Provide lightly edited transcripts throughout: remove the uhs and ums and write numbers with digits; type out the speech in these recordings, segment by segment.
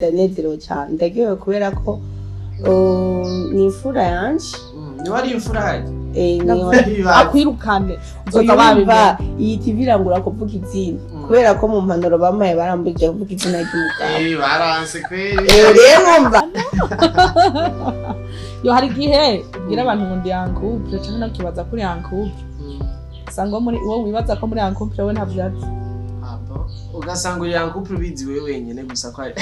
ndanezerewe cyane ndagiye kubera ko ni imfura yanje ni wari imfura haje akwirukane uzobaba iyi TV irangura kuvuga izina kubera ko mu mpanuro bamaye barambuje kuvuga izina ry'umugabo baranse kweri rero mba yo hari gihe ubwira abantu ngo ndi yankouple cyangwa nakibaza kuri yankouple sanga muri wowe wibaza ko muri yankouple we ntavyatsi ugasanga uri yankouple ubizi wewe wenyene gusa ko ari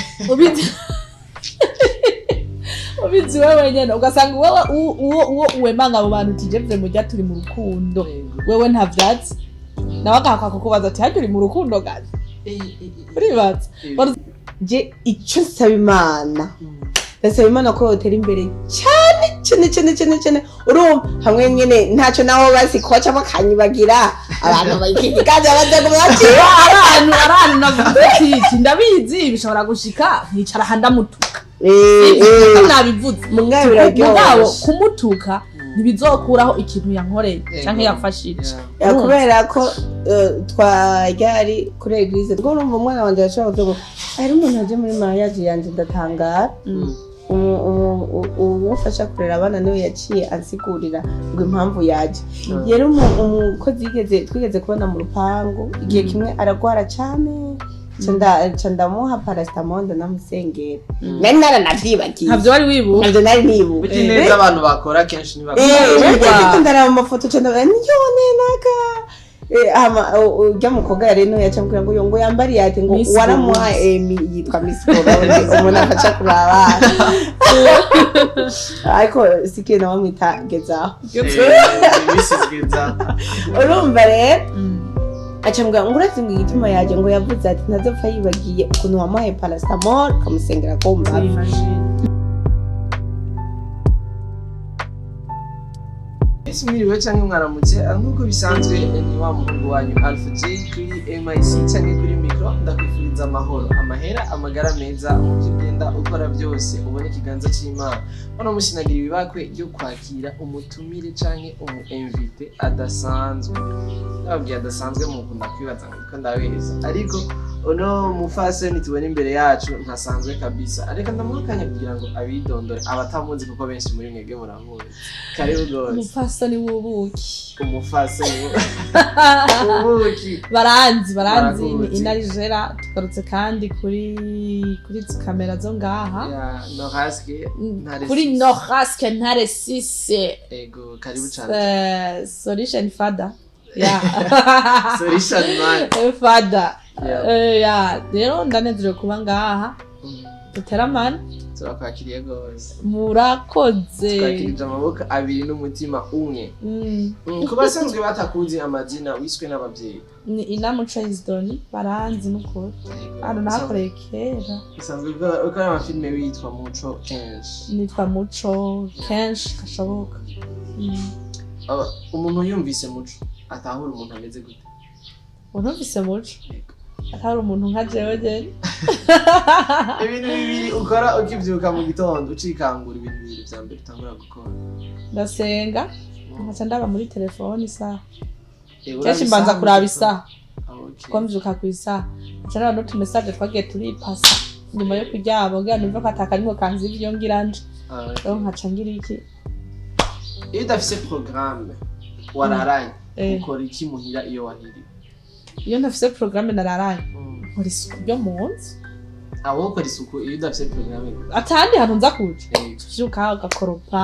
ubizi wewe wenyene ugasanga uwo uwemanga abo bantu tijevye mujya turi mu rukundo wewe ntavyatsi nawe akaka kukubaza ati turi mu rukundo gazi uribaza je icyo nsaba Imana ndasaba Imana ko yotera imbere cyane urumva hamwe nyene ntacyo naho basi koca bakanyibagira abantu bayikikaza bazaga mwakira abantu navuze ndabizi bishobora gushika nkicara handa mutuka nabivuze mungaye biraryoshye kumutuka ntibizokuraho ikintu yankoreye canke yafashije kubera ko twaryari kuri eglise ngo numva umwana wanje yashaka ngo ari umuntu aje muri mariage yanje ndatangara umufasha kurera abana niwe yaciye ansigurira ngo impamvu yaje rero umukozi twigeze kubona mu rupangu igihe kimwe aragwara cyane ndamuha paracetamol ndamusengera nari naranavyibagiye ntabyo wari wibuka ntabyo nari nibuka neza abantu bakora kenshi ntibakora ndaraba amafoto cyane niyone naga ujya mukobwa rero yacambwira ngo yambariye ati ngo waramuha yitwa Miss Colombe umuntu afaca kuraba ariko sikiye nawe mwita gezaho urumva rero acambwira ngo urazi ngo igituma yaje ngo yavuze ati ntazopfa yibagiye ukuntu wamuhaye paracetamol kamusengera ko mbaye mwiriwe canke mwaramutse nkuko bisanzwe ni wa muhungu wanyu Alpha J kuri MIC canke kuri micro ndakwifuriza amahoro amahera amagara meza mu by'ugenda ukora byose ubone ikiganza c'Imana ono musinagira ibibakwe byo kwakira umutumire canke umu invite adasanzwe ababwiye adasanzwe mu kunda kwibaza ngo ndabeza ariko ono mufasoni tubone imbere yacu ntasanzwe kabisa areka ndamukanya kugira ngo abidondore abatamuzi kuko benshi muri mwege muramuzi karibu gose umufasoni w'ubuki baranzi ni inarijera tugarutse kandi kuri kamera zo ngaha Norasque kuri Norasque ntare sise ego karibu cyane solution father solution man father rero ndanezerewe kuba ngaha duteramana turakwakiriye gose murakoze twakirije amaboko abiri n'umutima umwe kubasanzwe batakuzi amazina wiswe n'abavyeyi ni inamuco Isdoni baranzi n'ukuri hano nahakoreye kera isanzwe ukora amafilme witwa Muco kenshi nitwa Muco kenshi kashoboka umuntu yumvise Muco atahura umuntu ameze gute unumvise Muco atari umuntu nka jewe je ibintu bibiri ukora ukivyuka mu gitondo ucikangura ibintu bibiri vya mbere utangura gukora ndasenga nkaca ndaba muri telefone isaha kenshi mbanza kuraba isaha kuko mvyuka ku isaha nkaca ndaba n'utu message twagiye turipasa nyuma yo kuryama ngira numva ko atakarimo kanzi ivyo ngira nje rero nkaca ngira iki iyo udafise programme wararanye ukora iki muhira iyo wahiriwe iyo ntafise programme nararaye nkora isuku byo mu nzu aho ukora isuku iyo udafise programme atandi hantu nza kuja vyuka ugakoropa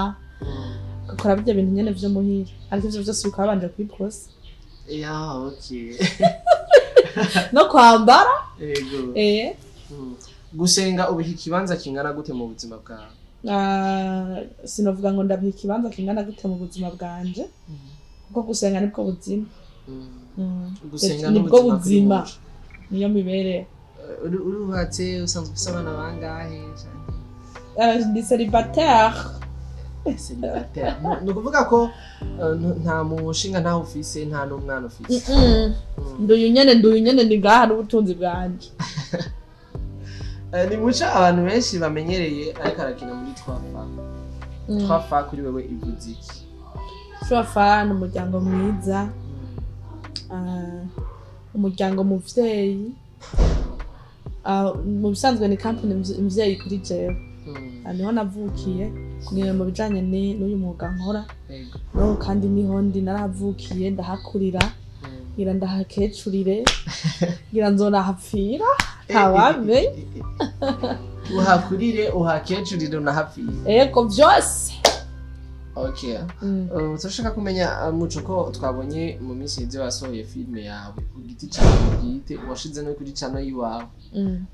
ugakora bijya bintu nyene vyo muhira ariko ivyo vyose bikaba banje kwiposa okay no kwambara ego gusenga ubiha ikibanza kingana gute mu buzima bwawe sinovuga ngo ndabiha ikibanza kingana gute mu buzima bwanje kuko gusenga nibwo buzima gusenga nibwo buzima niyo mibereho urubatse usanzwe ufise abana bangahe ndi célibataire ni ukuvuga ko nta mushinga ntaho ufise nta n'umwana ufise nduyu nyene ndi ngaha n'ubutunzi bwanje ni Muco abantu benshi bamenyereye ariko arakina muri twafa kuri wewe ivuze iki twafa ni umuryango mwiza umuryango muvyeyi mu bisanzwe ni company imvyeyi kuri jewe niho navukiye ni mu bijanye n'uyu mwuga nkora no kandi niho ndi naravukiye ndahakurira ngira ndahakecurire ngira nzonahapfira ntawamenya uhakurire uhakecurire unahapfira ego vyose. Okay. Turashaka kumenya muco ko twabonye mu minsi y'ibyo wasohoye filme yawe ku giti cyawe bwite washize no kuri channel yiwawe.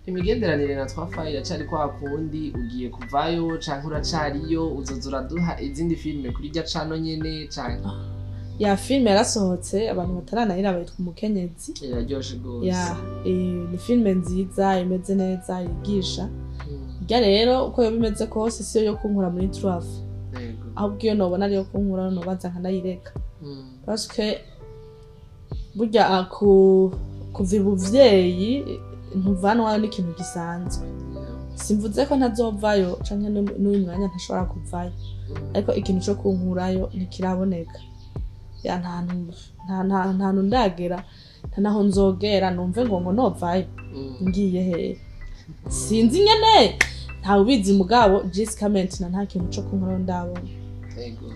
Imigenderanire na twafire yacari kwa kundi ugiye kuvayo canke uracariyo uzozura duha izindi filme kuri rya channel nyene canke ya filme yarasohotse abantu bataranahira bayitwa umukenyezi. Iraryoshe gose. Ya ni filme nziza imeze neza yigisha. Rya rero uko yo bimeze kose siyo yo kunkura muri Trafe. Ahubwo iyo nobona ariyo kunkura nobaza nkanayireka parce que burya kuva ubuvyeyi ntuvanwa n'ikintu gisanzwe. Simvuze ko ntazovayo canke n'uyu mwanya ntashobora kuvayo ariko ikintu cyo kunkurayo ntikiraboneka. Ya ntantu ndagera ntanaho nzogera numve ngo novayo ngiye he sinzi nyene ntawe ubizi mugabo just comment na nta kintu cyo kunkurayo ndabona. Ego.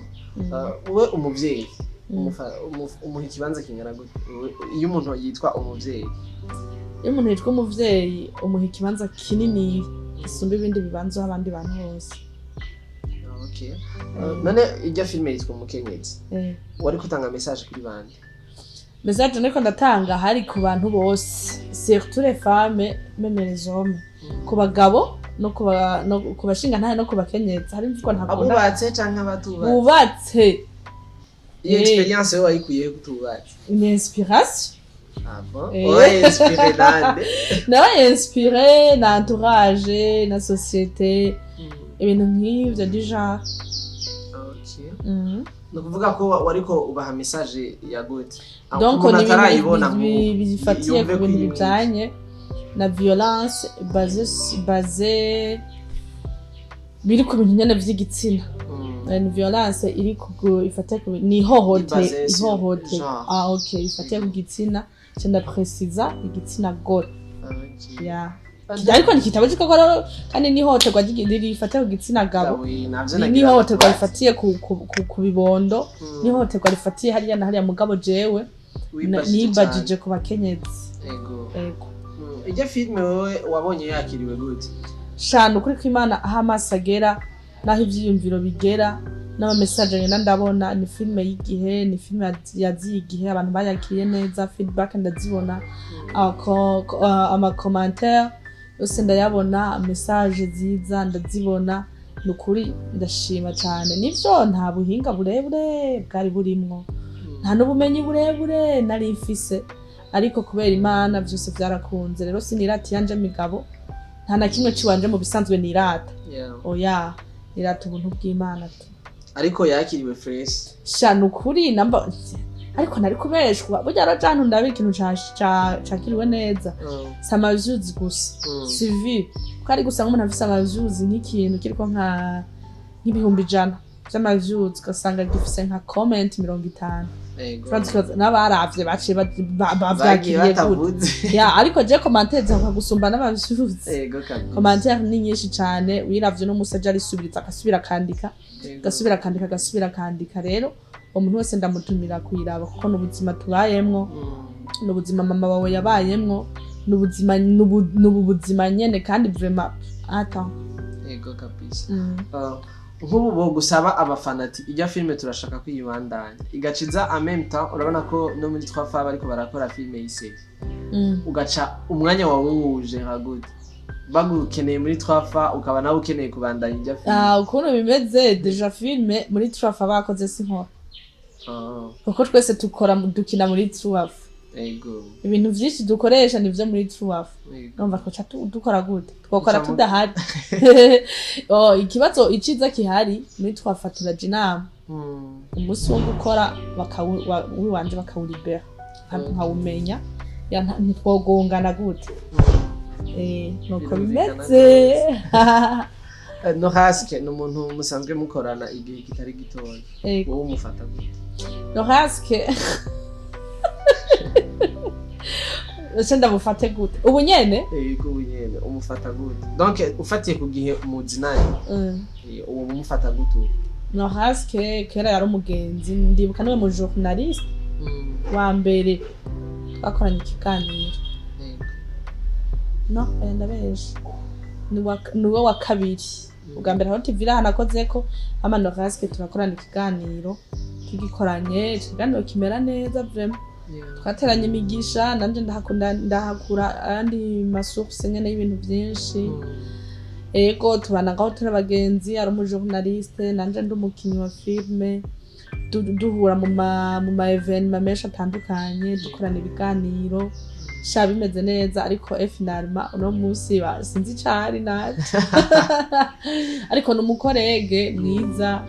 Uwe umuvyeyi umuha ikibanza kingana gute iyo umuntu yitwa umuvyeyi? Iyo umuntu yitwa umuvyeyi umuha ikibanza kinini isumba ibindi bibanza abandi bantu bose. Okay. None ijya filme yitwa umukenyezi. Wari kutanga message kuri bande? Message niko ndatanga hari ku bantu bose surtout les femmes même les hommes ku bagabo no kubashinga ntahe no kubakenyeza hari mvugo ntakunda abubatse canke abatubatse bubatse. Iyo experience yo wayikuye kutubatse Une inspiration. Ah bon? Ouais, inspiré nande. Non, inspiré na entourage na société ibintu nk'ivyo déjà. Okay. No kuvuga ko wariko ubaha message ya gute? Donc on atarayibona bifatiye ku bintu bijanye na violence basée biri ku bintu nyene vy'igitsina. Ni violence iri ku ifatiye ku ni ihohote. Okay, ifatiye ku gitsina cyenda precisa igitsina gore. Ya ariko nikitabaje ko kandi ni hohoterwa riri ifatiye ku gitsina gabo. Ni hohoterwa rifatiye ku bibondo. Ni hohoterwa rifatiye hariya na hariya mugabo jewe nibajije ku bakenyezi. Ego. Ijya filme wowe wabonye yakiriwe gute? Shana ukuri kw'Imana aho amaso agera naho ivyiyumviro bigera n'ama message ngenda ndabona ni filme y'igihe ni filme yaziye igihe abantu bayakiriye neza feedback ndazibona ama commentaire yose ndayabona message ziza ndazibona nukuri ndashima cyane nivyo nta buhinga burebure bwari burimwo nta n'ubumenyi burebure nari mfise ariko kubera Imana byose byarakunze rero sinirati yanje migabo nta na kimwe ciwanje mu bisanzwe nirata. Oya nirata ubuntu bw'Imana tu ariko yakiriwe fresh shana ukuri namba ariko nari kubeshwa burya rajantu ndabika ikintu cakiriwe neza sama views gusa CV kari gusa nk'umuntu afise ama views nk'ikintu kiriko nk'ibihumbi 100 sama views gasanga gifise nka comment 50. N'abaravye baciye bavyakiriye gute ya ariko je commentaire zaka gusumba n'abavyeyi commentaire ni nyinshi cyane wiravye no musaje ari subiriza akasubira kandika rero umuntu wese ndamutumira kuyiraba kuko n'ubuzima tubayemwo n'ubuzima mama wawe yabayemwo n'ubuzima nyene kandi vraiment ego kabisa. Nk'ubu bo gusaba abafanati ijya filme turashaka kwiyibandanya igaciza en même temps urabona ko no muri twafa bariko barakora filme yise ugaca umwanya wawe wuje nka gute bagukeneye muri twafa ukaba nawe ukeneye kubandanya ijya filme ukuntu bimeze deja filme muri twafa bakoze sinkora kuko twese dukina muri twafa. Ego ibintu vyinshi dukoresha nivyo muri twafa numva ko dukora gute twokora tudahari. Ikibazo iciza kihari muri twafa turaje inama umunsi wo gukora wiwanje bakawulibera nkawumenya ntitwogongana gute nuko bimeze. Norasque ni umuntu musanzwe mukorana igihe kitari gitoya wowe umufata gute? Norasque ese ndamufate gute ubu nyene yego ubu nyene umufata gute donc ufatiye ku gihe umuzi nayo uwo umufata gute Norasque kera yari umugenzi ndibuka niwe mu journaliste wa mbere twakoranye ikiganiro no ndabesha niwe wa kabiri ubwa mbere aho TV hanakoze ko ama Norasque turakorana ikiganiro tugikoranye ikiganiro kimera neza vraiment twateranye imigisha nanje ndahakura andi masource nyene y'ibintu byinshi ego tubana ngaho turi abagenzi ari umu journaliste nanje ndi umukinyi wa filme duhura mu ma evenement menshi atandukanye dukorana ibiganiro sha bimeze neza ariko finalement uno munsi sinzi cyari naje ariko numukorege mwiza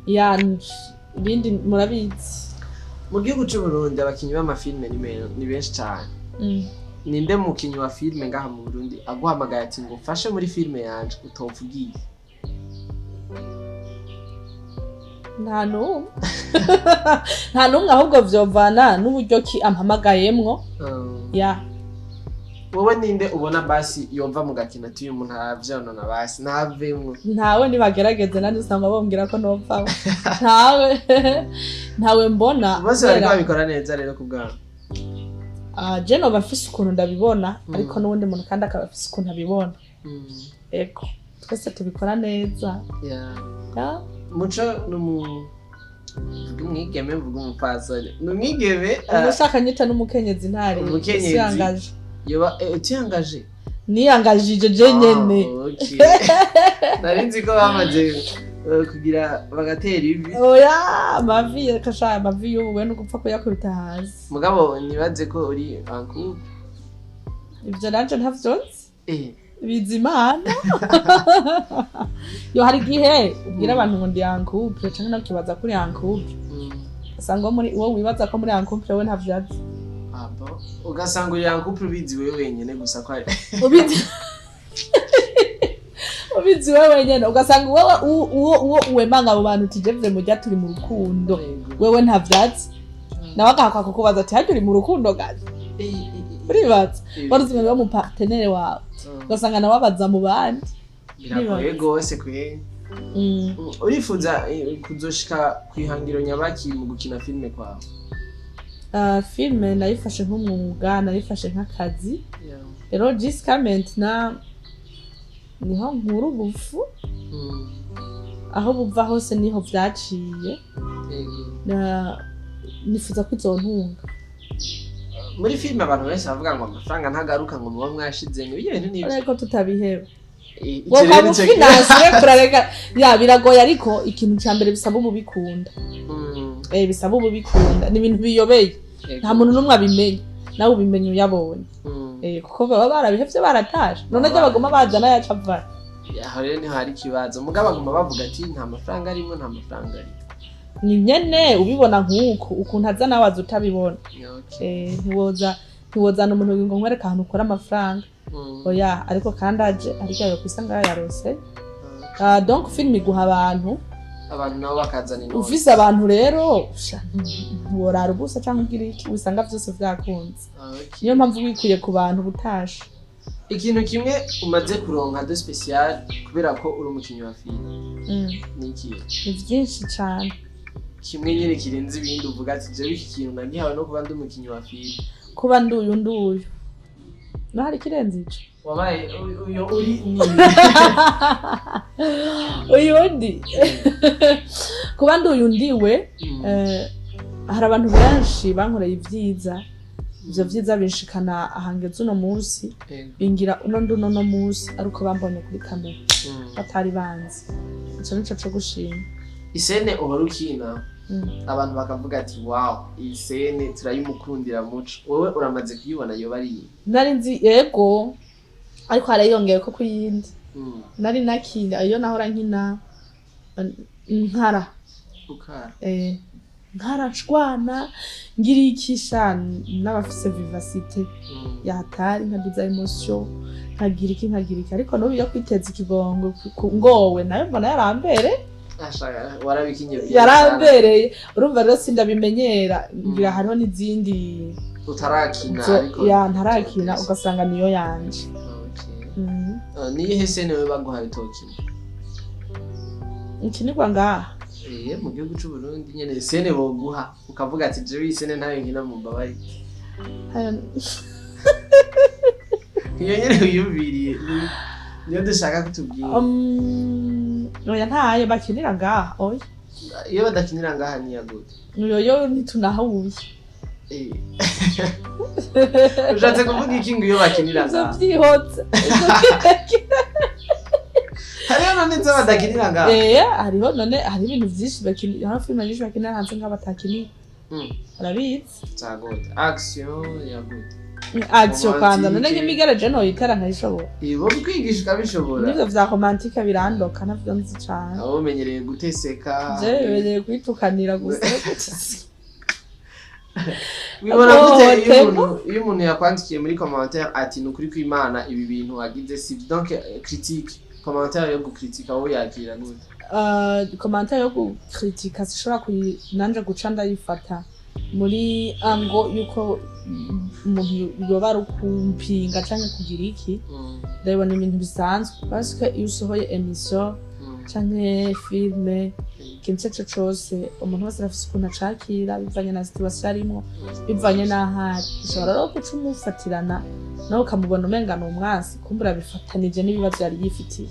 ya ibindi murabizi mu gihugu cy'u Burundi abakinyi b'amafilme ni benshi cyane ninde mukinyi wa filme ngaha mu Burundi aguhamagaye ati ngo mfashe muri filme yanje utovugiye nta numwe ahubwo vyovana n'uburyo ki ampamagayemwo ya wowe ninde ubona basi yova mu gakina tuyu umuntu aravyonona basi ntavemwo ntawe nibagerageze nandi usanga bombwira ko nopfa ntawe mbona bose bariko babikora neza rero kubwabo je no bafise ukuntu ndabibona ariko n'ubundi muntu kandi akaba afise ukuntu abibona eko twese tubikora neza ya muco n'umwigeme mvuga umupfasoni n'umwigeme ushaka nyita n'umukenyezi ntare umukenyezi yoba utiyangaje niyangajije je nyene narinzi ko bamaze kugira bagatera ivi oya amavi kasha amavi y'ubuwe no gupfa kuyakubita hasi mugabo nibaze ko uri anku ivyo nanje ntavyonse bizimana yo hari gihe ubwira abantu ngo ndi ankuple canke nakibaza kuri ankuple asanga muri wowe wibaza ko muri ankuple we ntavyazi ugasanga uri ankuple ubizi wewe wenyene gusa ko ubizi wewe wenyene ugasanga uwo uwemanga abo bantu tijevye mujya turi mu rukundo wewe ntavyazi nawe agahakwa kukubaza ati hajya uri mu rukundo gazi uribaza baruzimwe bo mu partenaire wawe ugasanga nawe abaza mu bandi biragoye gose kwe urifuza kuzoshika kwihangiro nyabaki mu gukina filme kwawe filme nayifashe nk'umwuga nayifashe nk'akazi rero jusqu'à maintenant niho nkuru ubufu aho buva hose niho vyaciye nifuza kwizontunga muri filme abantu benshi bavuga ngo amafaranga ntagaruka ngo muba mwashize ngo ibintu n'ibyo ariko tutabiheba wowe finance kurarega ya biragoye ariko ikintu cya mbere bisaba ububikunda bisaba ububikunda ni ibintu biyobeye nta muntu numwe abimenye nawe ubimenye uyabonye kuko baba barabihevye barataje none ajya bagoma bazana yacavara rero niho hari ikibazo mugabo bagoma bavuga ati nta mafaranga arimo nta mafaranga ari ni nyene ubibona nk'uko ukuntu aza nawe aza utabibona ntiwozana umuntu ngo nkwereka ahantu ukora amafaranga oya ariko kandi aje ariko yo kwisanga yarose donc film iguha abantu nabo bakazana inoti ufise abantu rero worara ubusa cyangwa ugira iki usanga byose vyakunze niyo mpamvu wikuye ku bantu butasha ikintu kimwe umaze kuronka de special kubera ko uri umukinyi wa filme niki ni byinshi cyane kimwe nyine kirenze ibindi uvuga ati je iki kintu nagihawe no kuba ndi umukinyi wa filme kuba nduyu no hari kirenze ico wabaye uyo uri ni uyundi kuba nduyu ndiwe hari abantu benshi bankoreye ivyiza ivyo vyiza bishikana ahangeze uno munsi bingira uno munsi ariko bambonye kuri kamera batari banzi ico nico cyo gushima isene uhora ukina abantu bakavuga ati wow iyi sene turayimukundira muco wowe uramaze kuyibona yo bari nari nzi yego ariko harayongeye ko kuyindi nari nakina iyo nahora nkina nkara nkarashwana ngirikisha n'abafise vivacité yatari nkaduza emotion nkagira iki ariko no biyo kwiteza ikigongo ngowe nayo mbona yarambere ashaka warabikinye yarambereye urumva rero sindabimenyera ngira hariho n'izindi utarakina ariko ya ntarakina ugasanga niyo yanje niyihe sene we baguhaye tokina ikinirwa ngaha mu gihugu c'u Burundi nyene sene boguha ukavuga ati jewe isene ntayo nkina mu mbabari iyo nyene uyumviriye niyo dushaka kutubwira oya ntayo bakinira ngaha oya iyo badakinira ngaha niya gute yoyo ntitunahuye ushatse kuvuga iki ngo iyo bakinira ngaha vyihotse hariho none nzo badakinira ngaha hariho none hari ibintu vyinshi bakinira hariho filime nyinshi bakinira hanze ngaha batakinira arabizi zagote action yagute action kwanza none nk'imigereje noyitera nkayishobora ibo kwigisha ukabishobora nivyo vya romantique birandoka navyo nzi cane abo umenyereye guteseka jewe kwitukanira gusa wibona gute iyo umuntu yakwandikiye muri commentaire ati nukuri kw'Imana ibi bintu wagize si donc critique commentaire yo gucritika wowe yakira gute commentaire yo gucritika sishobora nanje guca ndayifata muri ango yuko umuntu yoba ari ukumpinga canke kugira iki ndabona ibintu bisanzwe parce que iyo usohoye emission canke filme ikintu ico cose umuntu wese arafise ukuntu acakira bivanye na situation arimwo bivanye n'ahari ushobora rero guca umufatirana nawe ukamubona umenga ni umwansi kumbura bifatanije n'ibibazo yari yifitiye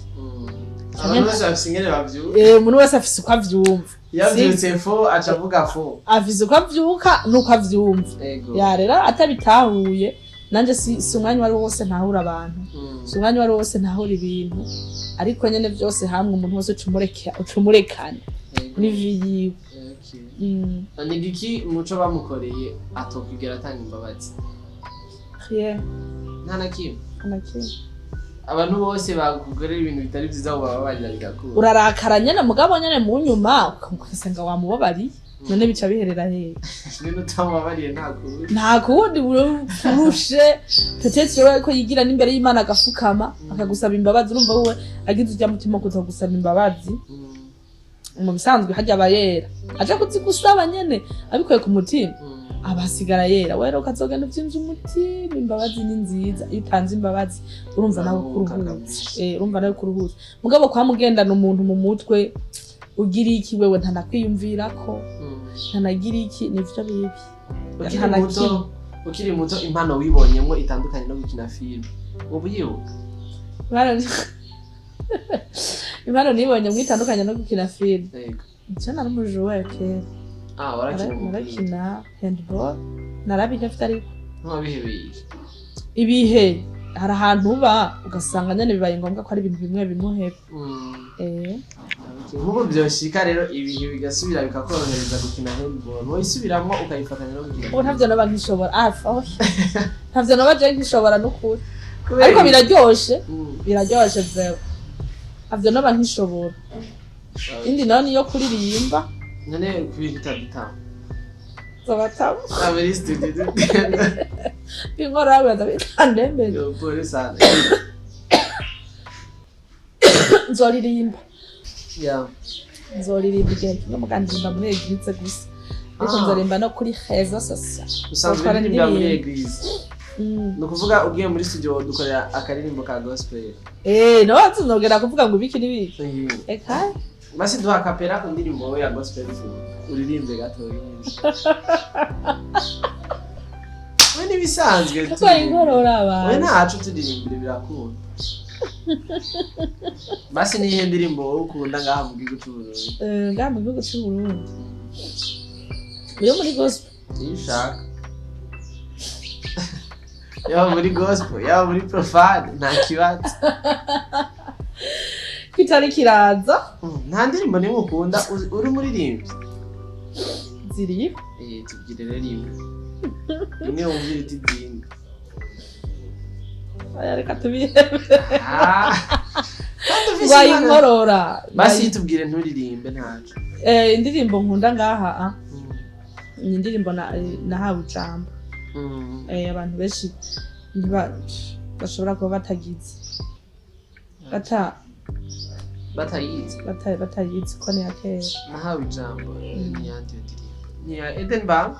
abantu bose bafise ingene bavyuka umuntu wese afise uko avyumva yavyutse fo aca avuga fo afise uko avyuka nuko avyumva ya rero atabitahuye nanje si umwanya wari wose ntahura abantu si umwanya wari wose ntahura ibintu ariko nyene vyose hamwe umuntu wese ucumurekana n'iviyiwe ni giki muco bamukoreye atokigera atanga imbabazi nta na kimwe abantu bose bagukorera ibintu bitari vyiza ngo bababarira bigakura urarakara nyene mugabo nyene mu nyuma ukamusanga wamubabariye none bica biherera hehe none utamubabariye nta kundi urushe peut-être yowe ko yigira n'imbere y'Imana agafukama akagusaba imbabazi urumva wowe agize ujya mutima kuza gusaba imbabazi mu bisanzwe hajya abayera aje kuzigusaba nyene abikoye ku mutima abasigara yera wera ukazogenda uvyinje umutima imbabazi ni nziza iyo utanze imbabazi urumva nawe kuruhutse urumva nawe kuruhutse mugabo kwa mugendana umuntu mu mutwe ugira iki wewe ntanakwiyumvirako ntanagira iki nivyo bibi ukiri muto impano wibonyemo itandukanye no gukina film ubu yibuka impano nibonyemo itandukanye no gukina film icyo nari umujuwe kera narakina handball narabihe afite ariko ibihe hari ahantu uba ugasanga nyene bibaye ngombwa ko ari ibintu bimwe bimuheba nk'ubu vyoshika rero ibihe bigasubira bikakorohereza gukina handball woyisubiramo ukayifatanya no gukina ubu ntavyo noba nkishobora ntavyo noba je nkishobora n'ukuri ariko biraryoshe vreo ntavyo noba nkishobora indi nayo niyo kuririmba none kubita bitamo zobatamo abiri studio bingora abaza bitandembe yo polisa nzoririmba nzoririmba igihe kimwe mugandirimba muri eglise gusa ariko nzorimba no kuri réseaux sociaux usanzwe uririmba muri eglise no kuvuga ugiye muri studio dukorera akaririmbo ka gospel no nzogera kuvuga ngo ibiki n'ibiki eka basi duha kapera ku ndirimbo ya gospel uririmbe gato we nibisanzwe twayingorora abantu we ntacu tudirimbire birakunda basi nihe ndirimbo ukunda ngaha mu gihugu cy'u Burundi ngaha mu gihugu cy'u Burundi yo muri gospel ishaka yaba muri gospel yaba muri profane nta kibazo kitari kiraza nta ndirimbo nimwe ukunda uri muririmbyi ziri tubwire rimwe imwe wumvira iti zinga reka tubihebe wayinkorora basi tubwire nturirimbe ntaco indirimbo nkunda ngaha ni indirimbo nahawe ijambo abantu benshi bashobora kuba batagize batayizi ko ni yakera nahawe ijambo ni yandi ni ya Edenbank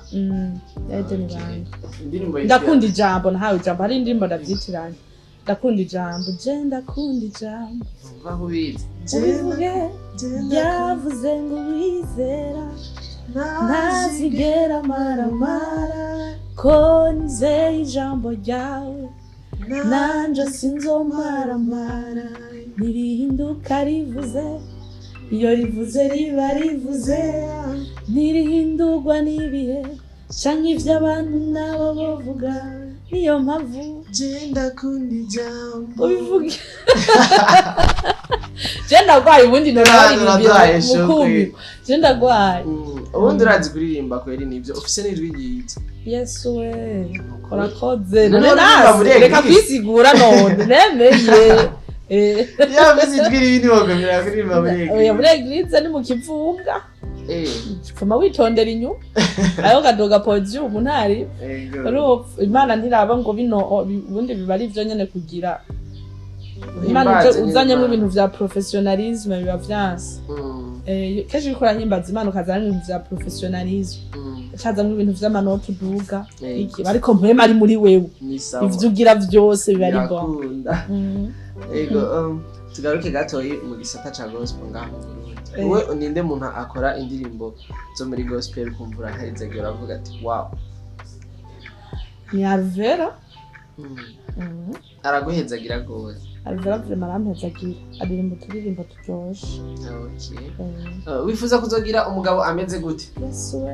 ya Edenbank indirimbo ndakunda ijambo nahawe ijambo hari indirimbo ndavyitiranye ndakunda ijambo je ndakunda ijambo baho bizi ubivuge yavuze ngo wizera ntazigera maramara ko nizeye ijambo ryawe nanje sinzomaramara nirihinduka rivuze iyo rivuze riba rivuze ntirihindurwa n'ibihe canke ivy'abantu nabo bavuga niyo mpamvu je ndakunda ijambo ubivuge je ndagwaye ubundi nararirimbiye mukumbi je ndagwaye ubundi urazi kuririmba kweri nivyo ufise n'ijwi ryiza yesu we urakoze none nasi reka kwisigura none nemeye yavuze ijwi ribindi wogomera kuririmba muri eglise ni mu kivunga fuma witondera inyuma ayo gadoga podium ntari imana ntiraba ngo bino ubundi biba ari vyo nyene kugira imana uzanyemo ibintu vya professionalisme biba vyanse keje uriko urahimbaza imana ukazana ibintu vya professionalisme cazamwo ibintu vy'amanota uduga iki ariko mpema ari muri wewe ivyo ugira vyose biba ari bon ego tugaruke gatoyi mu gisata ca gospel ngaho wewe ninde muntu akora indirimbo zo muri gospel kumvura harizegera avuga ati wow ni Alvera araguhezagira gose Alvera vraiment arampezagira aririmba turirimba turyoshe wifuza kuzogira umugabo ameze gute yesu we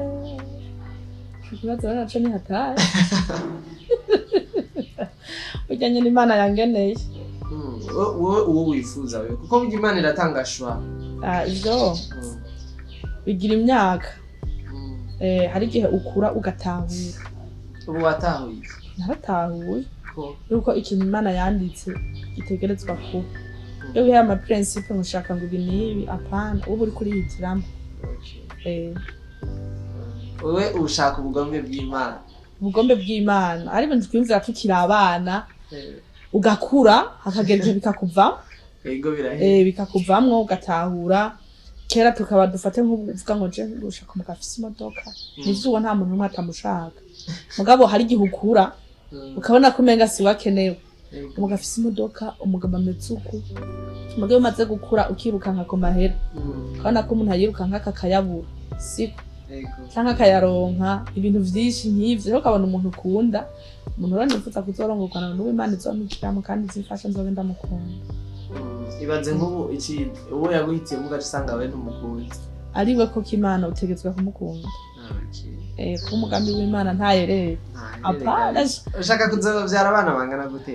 ikibazo naco ni hatari ujyanye n'imana yangeneye uwo wifuza wewe kuko burya imana iratanga shwa ivyo bigira imyaka hari igihe ukura ugatahura ubu watahuye naratahuye yuko ikintu imana yanditse gitegerezwa kuba iyo wihaye amaprincipe mushaka ngo ibi n'ibi apana uba uri kurihitiramo wewe ushaka ubugombe bw'imana ari ibintu twiyumvira tukiri abana ugakura hakagera igihe bikakuvamo bikakuvamwo ugatahura kera tukaba dufate nk'uvuga ngo je ushaka umugabo afise imodoka nivyo uwo nta muntu n'umwe atamushaka mugabo hari igihe ukura ukabona ko umenga si wakenewe umugabo afise imodoka umugabo ameze uku umugabo umaze gukura ukirukanka ku mahera ukabona ko umuntu ayirukanka akayabura siko canke akayaronka ibintu vyinshi nk'ivyo rero ukabona umuntu ukunda umuntu rero nifuza kuzorongorana n'uwo imana izomujiramo kandi zimfasha nzobe ndamukunda ibaze nk'ubu iki uwo yaguhitiyemo ugaca usanga we ntumukunzi ariwe koko imana utegetswe kumukunda kuko umugambi w'imana ntayerere apana ushaka kuzovyara abana bangana gute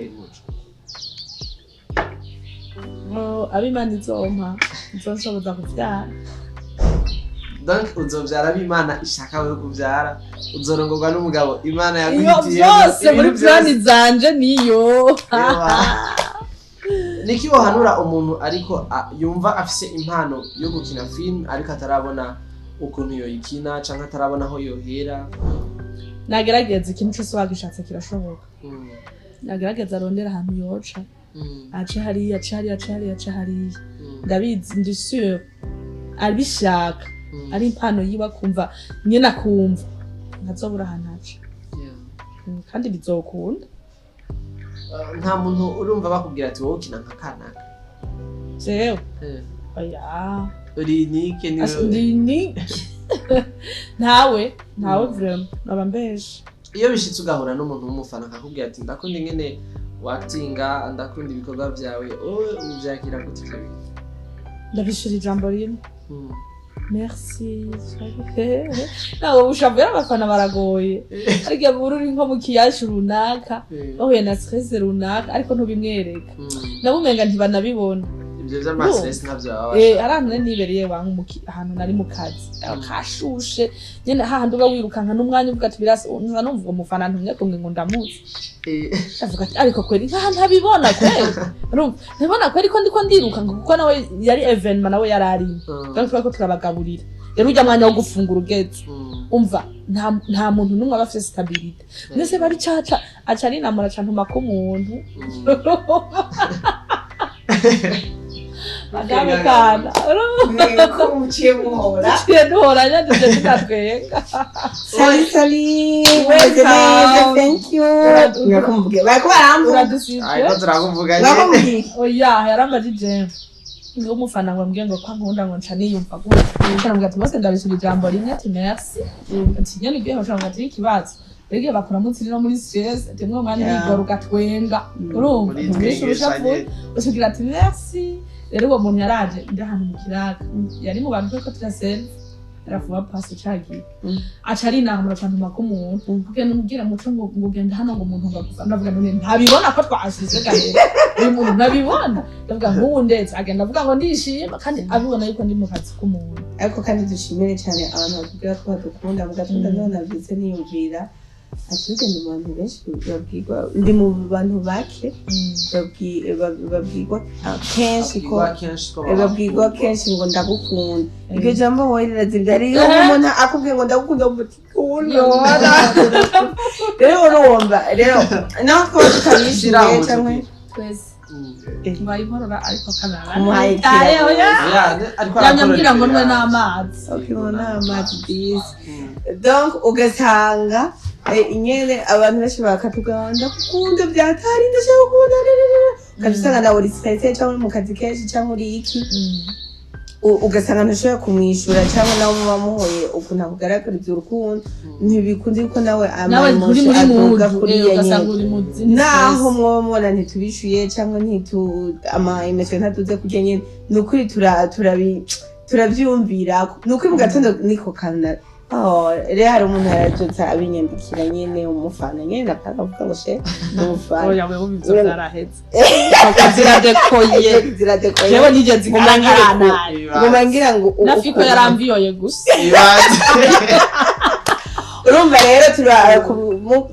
ab'imana izompa nzonshoboza kuvyara donc uzovyara ab'imana ishaka wewe kuvyara uzorongorwa n'umugabo imana yaguhitiyemo iyo byose muri plani zanje niyo niki wohanura umuntu ariko yumva afise impano yo gukina film ariko atarabona ukuntu yoyikina canke atarabona aho yohera nagerageza ikintu cyose wagishatse kirashoboka nagerageza arondera ahantu yoca ace hariya ndabizi ndi sure abishaka ari impano yiwa kumva nyene akumva ntazobura ahantu aca kandi bizokunda nta muntu urumva bakubwira ati wowe ukina nka kanaka jewe oya urinike ni ntawe vraiment naba mbeshe iyo bishitse ugahura n'umuntu w'umufana akakubwira ati ndakunda ingene wactinga ndakunda ibikorwa vyawe wowe uvyakira gute ivyo bintu ndabishira ijambo rimwe merci nawe ushavera abafana baragoye ariko bururi nko mu kiyashi runaka bahuye na stress runaka ariko ntubimwereka nabumenga ntibanabibona ivyo vy'amastress ntavyo baba arantu nibereye wangu ahantu nari mu kazi kashushe nyene hahandi uba wirukanka n'umwanya uvuga ati birasa nza numva umufana ntumye kumwe ngo ndamuzi avuga ati ariko kweri nka ntabibona kweri ntibona kweri ko ndiko ndirukanka kuko nawe yari evenement nawe yarari kandi twako turabagaburira rero ujya mwanya wo gufungura ugeze umva nta muntu numwe aba afite stability nese bari caca aca ari namara cantuma ko umuntu agabe kana ko muciye muhora duhora nyaduje tugatwenga sali thank you ngakumvuge bako baramvuga uradusivye ariko turakuvuga ngakumvuge oya yarambajije ngo umufana ngo mbwiye ngo kwa nkunda ngo nca niyumva gute cyangwa ati bose ndabisubiza ijambo rimwe ati merci ati nyene igihe bashaka ati ikibazo rege bakora munsi no muri stress ati mwe mwanya nigora ugatwenga urumva ubishurusha vuba usugira ati merci rero uwo muntu yaraje ndahantu mu kiraga yari mu bantu ko turasenga arafuba pasi cagiye aca ari inama abantu makumuntu kugenda umubwira muco ngo ngugenda hano ngo umuntu ngakufa ndavuga none ntabibona ko twasize gahe uyu muntu ntabibona ndavuga nk'ubu ndetse agenda avuga ngo ndishima kandi abibona yuko ndi mu kazi k'umuntu ariko kandi dushimire cyane abantu batubwira ko badukunda mugatunda none navyise niyumvira atuke mu bantu benshi babwirwa ndi mu bantu bake babwirwa kenshi ko babwirwa kenshi ngo ndagukunda iryo jambo wohereza ibyari umuntu akubwiye ngo ndagukunda umutunda rero urumva rero naho twaba tutabishira cyangwa twese mbayimorora ariko kanara umuhaye yanyambwira ngo nwe n'amazi n'amazi byiza donc ugasanga inyene abantu benshi bakatuganda kukunda byatari ndashaka kubona ukabisanga nawe uri stressé cyangwa mu kazi kenshi cyangwa uri iki ugasanga ntushobora kumwishura cyangwa nawe muba muhoye ukuntu akugaragariza urukundo ntibikunze ko nawe amamoshi aduga kuriya nyene naho mwoba mubona ntitubishuye cyangwa ama emotion ntatuze kurya nyene ni ukuri turabyumvira ni ukuri mu gatondo niko kanara rero hari umuntu yarajutse abinyambikira nyene umufana nyene akavuga ngo she umufana oya wewe ubivyo zaraheze ziradekoye jewe nije zigarangana ngumangira ngo nafiko yarambiyoye gusa urumva rero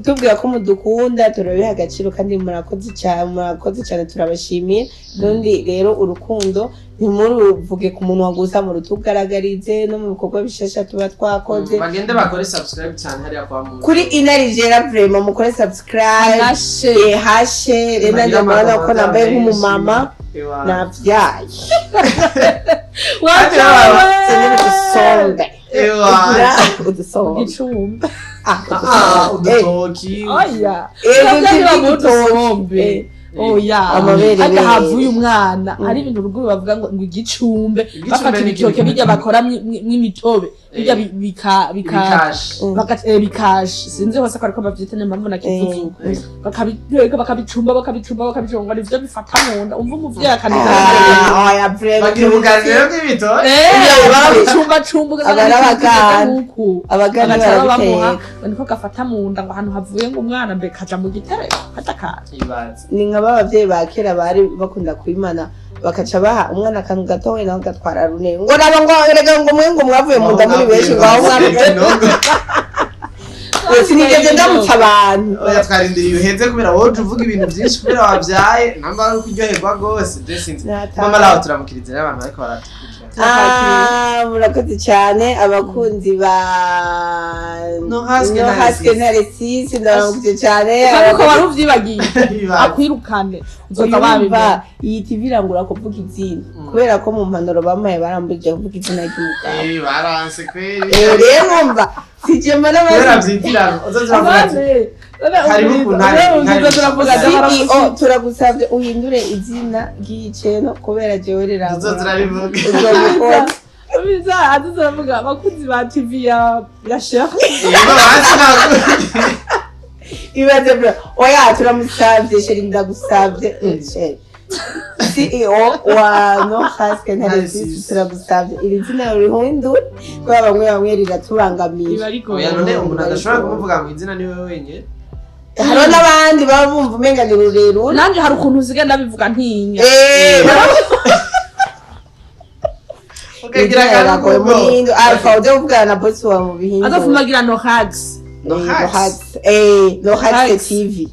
tubwira ko mudukunda turabiha agaciro kandi murakoze cyane turabashimiye n'undi rero urukundo ntimuruvuge ku munwa gusa murutugaragarize no mu bikorwa bishasha tuba twakoze bagende bakore subscribe cyane hariya kwa muntu kuri IRIJE vraiment mukore subscribe hashe rero ndabona ko nambaye nk'umumama navyaye udusombe udutoki oya hajya havuye umwana hari ibintu ruguru bavuga ngo igicumbe bafata ibitoke bijya bakora mw'imitobe bijya bikashi sinzi hose ko ariko bavyita mpamvu nakivuze bakabicumba ngo nivyo bifata mu nda umva umuvyeyi akaniza bakibuganira n'ibitoke barabicumba abagana bamuha niko gafata mu nda ngo ahantu havuye ngo umwana mbe kaja mu gitereko katakara ni nk'abavyeyi ba kera bari bakunda kwimana bakaca baha umwana akantu gato we naho gatwara rune ngo nabo ngo erega ngo mwe ngo mwavuye mu nda muri benshi ngo aho mwana sinigeze ndamutsa abantu oya twarindiriye uhenze kubera wowe uvuga ibintu byinshi kubera wabyaye namba ari kuryoherwa rwose sinzi mama laho turamukiriza n'abantu bariko baratukurikira murakoze cyane abakunzi ba Norasque Naresisi ndabakunze cyane ariko wari uvyibagiye akwirukane uzoga babimba iyi TV irangura kuvuga izina kubera ko mu mpanuro bamaye barambuje kuvuga izina ry'umugabo baranse kweri rero mva sije mbona baravyitira turagusabye uhindure izina ry'iceno kubera jewe riravuga azuravuga abakunzi ba TV ya Sheikh ibaze bro oya turamusabye sheri ndagusabye CEO wa Norasque Naresisi turagusabye iri zina rihindure kubera bamwe riratubangamiye oya none umuntu adashobora kumuvuga mu izina niwe wenyine haro n'abandi baba bumva umenga ni rurerure nanje hari ukuntu uzigenda bivuga ntinya ukagira akagoye muhindo alpha uje kuvugana na boss wa mu bihindo azafumagira Norasque Norasque TV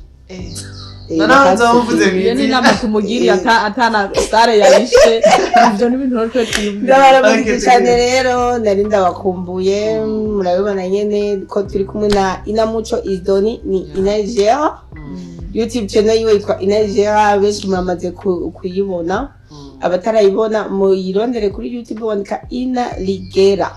ni nama tumugiri atana stare yarishe ivyo n'ibintu rero twiyumvira cyane rero nari ndabakumbuye murabibona nyene ko turi kumwe na Inamuco Idoni ni IRIJE YouTube channel yiwe yitwa IRIJE benshi muramaze kuyibona abatarayibona muyirondere kuri YouTube wandika LIGERA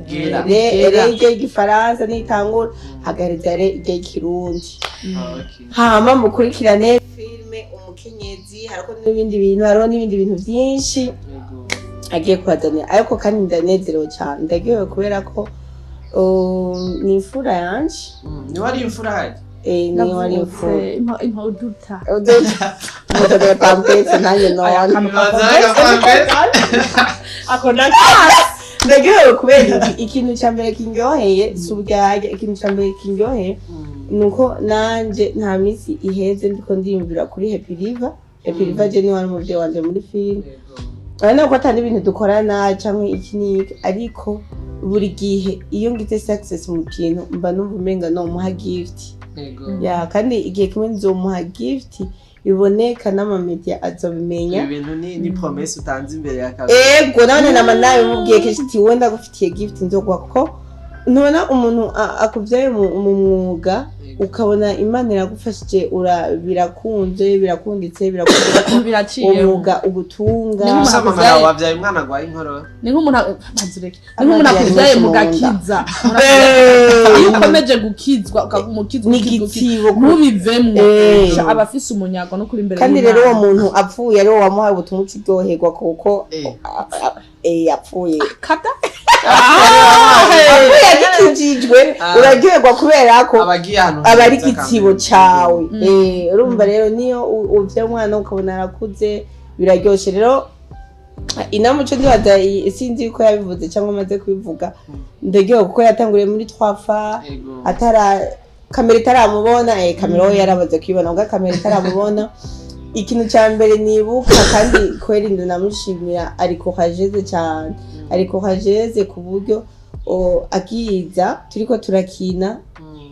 Ligera. rege igifaransa nitangura hagarika rege ikirundi Okay. hama mukurikirane filme umukenyezi hariko n'ibindi bintu hariho n'ibindi bintu byinshi Yego. agiye kuhazanira ariko kandi ndanezerewe cyane ndagiwe kubera ko ni imfura yanje Ni wari imfura haje? ni wari imfura impuduta mutodera pampetse nanjye none ako ndagiwe kubera ikintu cya mbere kinyoheye si ubwage ikintu cya mbere kinyoheye nuko nanje nta minsi iheze ndiko ndiyumvira kuri Happy River je ni wari umuvyeyi wanje muri film urabona ko atari ibintu dukorana cyangwa iki n'iki ariko buri gihe iyo ngize success mu kintu mba numva umenga nomuha gift ya kandi igihe kimwe nzomuha gift biboneka n'amamedia azobimenya ibintu ni promesse utanze imbere ya ego none nama nawe mubwiye kiti wenda gufitiye gift nzogwa ko ntubona umuntu akuvyaye mu mwuga ukabona Imana iragufashije birakunze birakunditse biraciye umwuga ugutunga mama wavyaye umwana gwaye inkoro ni nk'umuntu azureke ni nk'umuntu akuvyaye mu gakiza iyo ukomeje gukizwa ukagumukizwa n'igitibo ntubivemwo abafise umunyago no kuri imbere kandi rero uwo muntu apfuye ari wamuhaye ubutumwa ukiryoherwa kuko yapfuye kata apfuye agikijijwe uraryoherwa kubera ko aba ari igitibo cawe urumva rero niyo uvye umwana ukabona arakuze biraryoshe rero inamuco ndibaza sinzi ko yabivuze cyangwa amaze kubivuga ndaryoherwa kuko yatanguriye muri twafa kamera itaramubona kamera we yarabaze kuyibona ubwo kamera itaramubona ikintu cya mbere nibuka kandi kweri ndamushimira ariko hajeze cyane ariko hajeze ku buryo akiza turiko turakina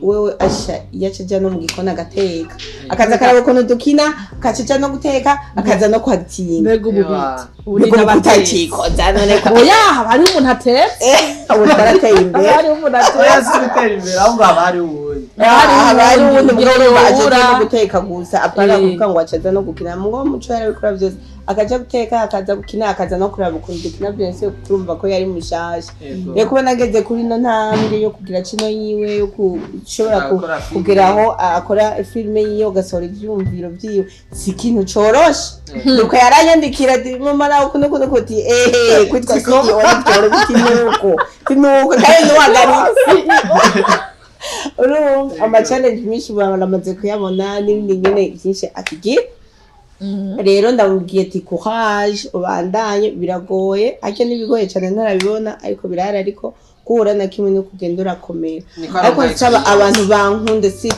wewe asha yacaja no mu gikona agateka akaza karaba ukuntu dukina akacaja no guteka akaza no kwatinga mbega ububiti ubwo batacikoza none ko oya hari umuntu atetse abo tarateye imbere hari umuntu atetse imbere ahubwo abari ubundi hari umuntu mugabo acaja no guteka gusa apana kuvuga ngo acaza no gukina ngo muco yarabikora byose akaja guteka akaza gukina akaza no kuraba ukuntu dukina byose kurumva ko yari mushasha rero kuba nageze kuri no ntambwe yo kugira kino yiwe yo kushobora kugeraho akora filme yiyo gasohora ivyumviro vyiwe si ikintu coroshe nuko yaranyandikira mu mara ukuntu kuti kwitwa siyo wabitoro bitinuko kandi nuwagaritse urumva ama challenge menshi baramaze kuyabona n'ibindi nyene byinshi akigira rero ndamubwiye ati courage ubandanye biragoye ake nibigoye cyane ntarabibona ariko birahari ariko kuhura na kimwe no kugenda urakomera ariko nsaba abantu bankunde s'il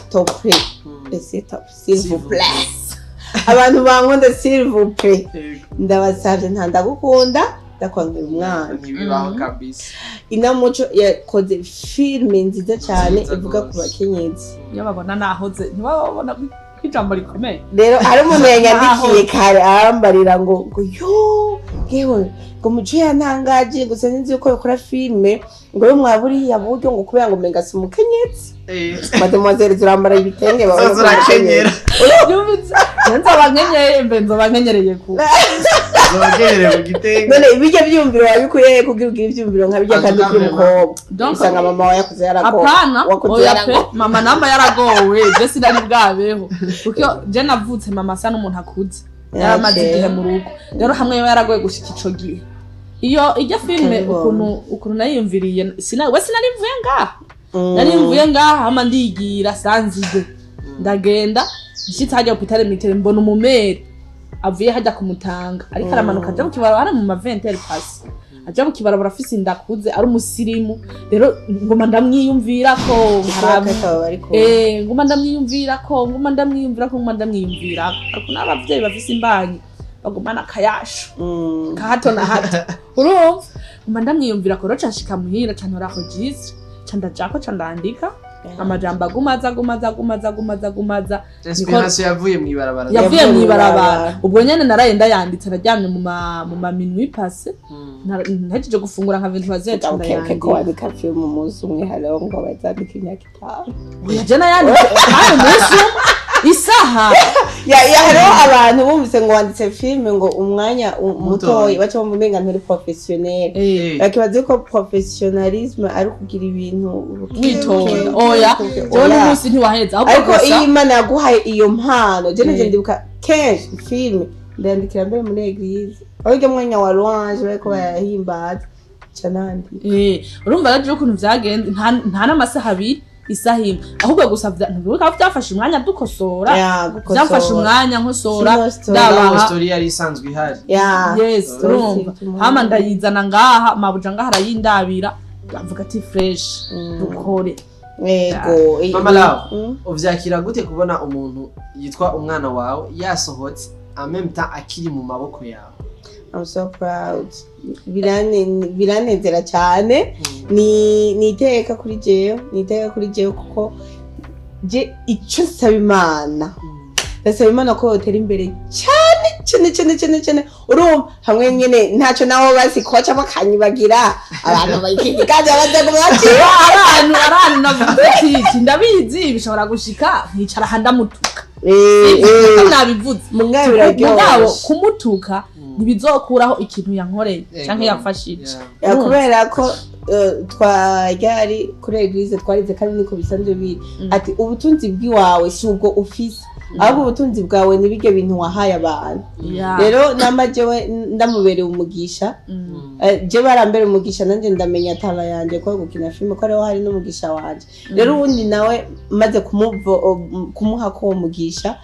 vous plaît abantu bankunde s'il vous plaît ndabasavye ntandagukunda ndakwangura umwana ntibibaho kabisa inamuco yakoze filme nziza cyane ivuga ku bakenyezi iyo babona nahoze ntibabona ijambo rikomeye rero hari umuntu yanyandikiye kare arambarira ngo yo yewe ngo muco yantangaje gusa nzi ko yakora filme ngo yo mwaburiya buryo ngo kubera ngo menga si umukenyezi mademoiselle zurambara ibitenge baba zurakenyera nzoba nkenyeye mbe nzoba nkenyereye ku zogerere mu gitenge none ibijya byumviro wabikuye kugira ugira ibyumviro nka bijya kandi kuri mukobwa usanga mama wawe yakuze yaragowe oya pe mama namba yaragowe je sinari bwabeho kuko je navutse mama asa n'umuntu akuze yaramaze igihe mu rugo rero hamwe yo yaragoye gushika ico gihe iyo ijya filme ukuntu nayiyumviriye sinari mvuye ngaha nari mvuye ngaha hama ndigira sanzige ndagenda nshitse hajya hopitale mitere mbona umumere avuye hajya kumutanga ariko aramanuka aja mukibarabara mu maventeri pasi aja mukibarabara afise indakuze ari umusirimu rero ngoma ndamwiyumvira ko ngoma ndamwiyumvira ko ariko n'abavyeyi bafise imbanyi bagumana akayasho ka hato na hato urumva ngoma ndamwiyumvira ko roca nshika muhira cantora ko jize candajako candandika amajambo agumaza inspiration yavuye mwibarabara ubwo nyene naraye ndayanditse araryamye mu maminwi passe ntahejeje gufungura nka 20 ndayandika ko wabika film mu munsi umwe halo ngo bazandika imyaka 5 oya je nayanditse ari umunsi isaha hariho abantu bumvise ngo wanditse filime ngo umwanya mutoyi baca bumva umenga nturi professionnel bakibaza ko professionalisme ari kugira ibintu witonda oya uwo munsi ntiwaheza ariko iyo Imana yaguhaye iyo mpano je ndibuka kenshi filime ndandikira mbere muri eglise oya mwanya wa louange bariko barahimbaza canandi urumva rero ukuntu vyagenze nta n'amasaha abiri isaha imwe ahubwo gusa byafashe umwanya dukosora byafashe umwanya nkosora ndabaha story yari isanzwe ihari yes urumva hama ndayizana ngaha mabuja ngaha arayindabira avuga ati fresh dukore yego mama lawe uvyakira gute kubona umuntu yitwa umwana wawe yasohotse amemta akiri mu maboko yawe? I'm so proud. Biranezera cyane. Ni iteka kuri jewe kuko je icyo nsaba Imana. Ndasaba Imana ko yotera imbere cyane. Urumva hamwe nyene ntacyo naho basi koca bakanyibagira abantu bayikindi kandi abaza kumwakira abantu navuze ndabizi bishobora gushika nkicara handamutuka. Nabivuze mugabo kumutuka ntibizokuraho ikintu yankoreye canke yafashije kubera ko twajyari kuri eglise twarize kandi niko bisanzwe biri ati ubutunzi bwiwawe si ubwo ufise ahubwo ubutunzi bwawe nibige bintu wahaye abantu rero namba jewe ndamubereye umugisha je barambere umugisha nanje ndamenya taba yanje ko gukina filme ko rero hari n'umugisha wanje rero ubundi nawe maze kumuha ko umugisha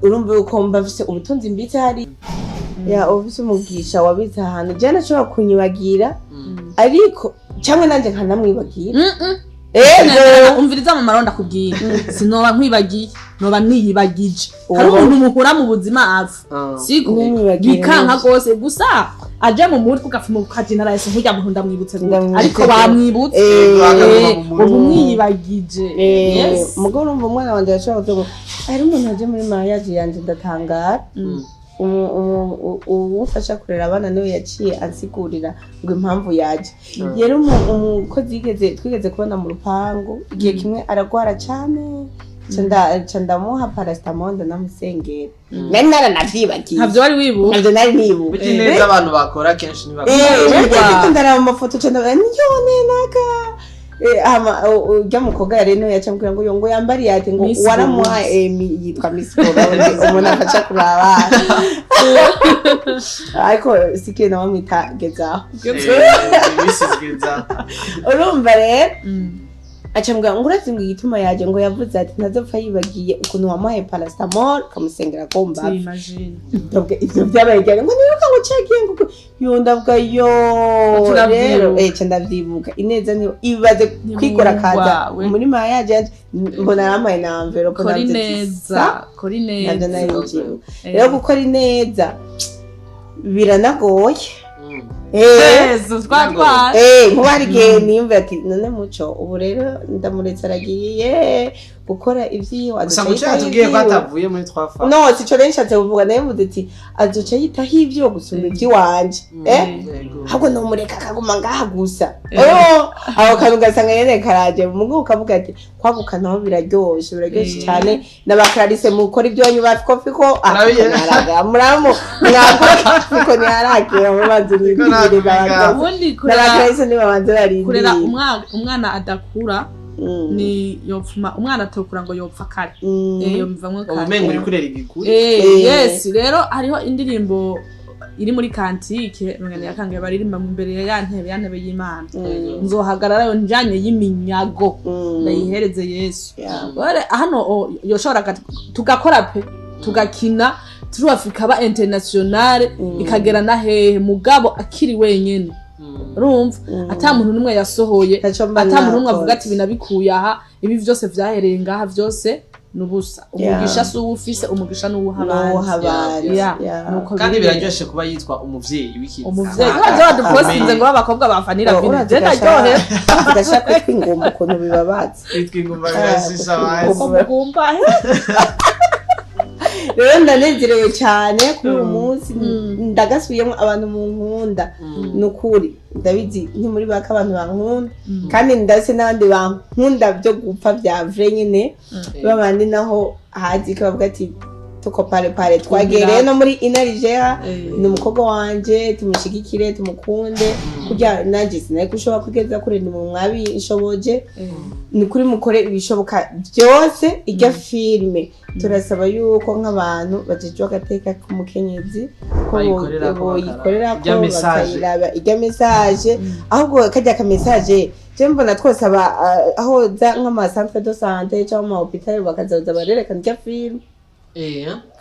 urumva uko mbafise ubutunzi mbitse hari ofisi umugisha wabitse ahantu je nashobora kunyibagira ariko cyangwa nanje nkanamwibagira umviriza mu maronda kubwira sinoba nkwibagiye noba niyibagije hari umuntu muhura mu buzima afu sigo bikanka gose gusa aje mu mutwe ugafuma ukajina rayese nkujya muntu ndamwibutse ariko bamwibutse ubu mwiyibagije yes mugoro urumva umwana wanje yashobora kuvuga ari umuntu aje muri mariage yanje ndatangara umufasha kurera abana niwe yaciye ansigurira ngo impamvu yaje rero umukozi twigeze kubona mu rupangu igihe kimwe aragwara cyane ndamuha paracetamol namusengera nari naranavyibagiye ntabyo wari wibuka ntabyo nari nibuka biti neza abantu bakora kenshi ntibakora ndaraba amafoto cyane niyone naga ujya mukobwa ya reno yacambwira ngo yongo yambari yate ngo waramuha yitwa Miss Colombe umuntu afasha kuraba ariko sikire nawe mwitagezaho urumva rero acambwira ngo urazi ngo igituma yaje ngo yavuze ati ntazopfa yibagiye ukuntu wamuhaye paracetamol kamusengera ko mbavu ivyo byabaye cyane ngo niruka ngo cagiye ngo ndavuga rero ndavyibuka ineza niyo ibaze kwikora kaza muri mayaje mbona yamaye na envelope kori neza rero gukora ineza biranagoye nkubarige niyumve ati none muco ubu rero ndamuretse aragiye gukora ivyiwe gusa muco yatubwiye ko atavuye muri twafa no sico rero nshatse kuvuga naye mvuze ati azoca yitaho ivyo gusumba ivy'iwanje ahubwo nomureka akaguma ngaha gusa aho kantu ugasanga nyene karaje mugo ukavuga ati kwaguka naho biraryoshe cyane n'abaklarisse mukora ibyo wanyu bafiko muramu mwakora ni harake amazi ubundi kurera umwana adakura ni yopfuma umwana atokura ngo yopfa kare yomvamwe kare umengo uri kurera igikuru yes rero hariho indirimbo iri muri kantike mugani yakangaye baririmba mu mbere ya ntebe y'Imana nzohagarara yo njanye y'iminyago ndayihereze Yesu bare hano yoshobora tugakora pe tugakina turi Afrika ba international ikagera na hehe mugabo akiri wenyene urumva ata muntu numwe yasohoye ata muntu numwe avuga ati binabikuye aha ibi byose vyahereye ngaha byose nubusa umugisha so ufise umugisha n'uhabandi kandi biraryoshe kuba yitwa umuvyeyi w'iki umuvyeyi baje badupostinze ngo abakobwa bafanira bine je ndaryohe gashaka kwingomba ukuntu bibabaza twingomba birasisa bazi kumba rero ndanezerewe cyane kuri uyu munsi ndagasubiyemo abantu mu nkunda nukuri ndabizi nti muri baka abantu bankunda kandi ndase n'abandi bankunda byo gupfa bya vrai nyine babandi naho hazi ko bavuga ati tuko pare twagereye no muri LIGERA ni umukobwa wanje tumushigikire tumukunde kugira nanjye sinaye kushobora kugeza kure ni mu mwabi ishoboje ni kuri mukore ibishoboka byose ijya filme turasaba yuko nk'abantu bajejwe agateka k'umukenyezi ko boyikorera ko bakayiraba ijya message ahubwo kajya ka message je mbona twose aho za nk'ama centre de santé cyangwa mu hospital bakazaza barerekana ijya filme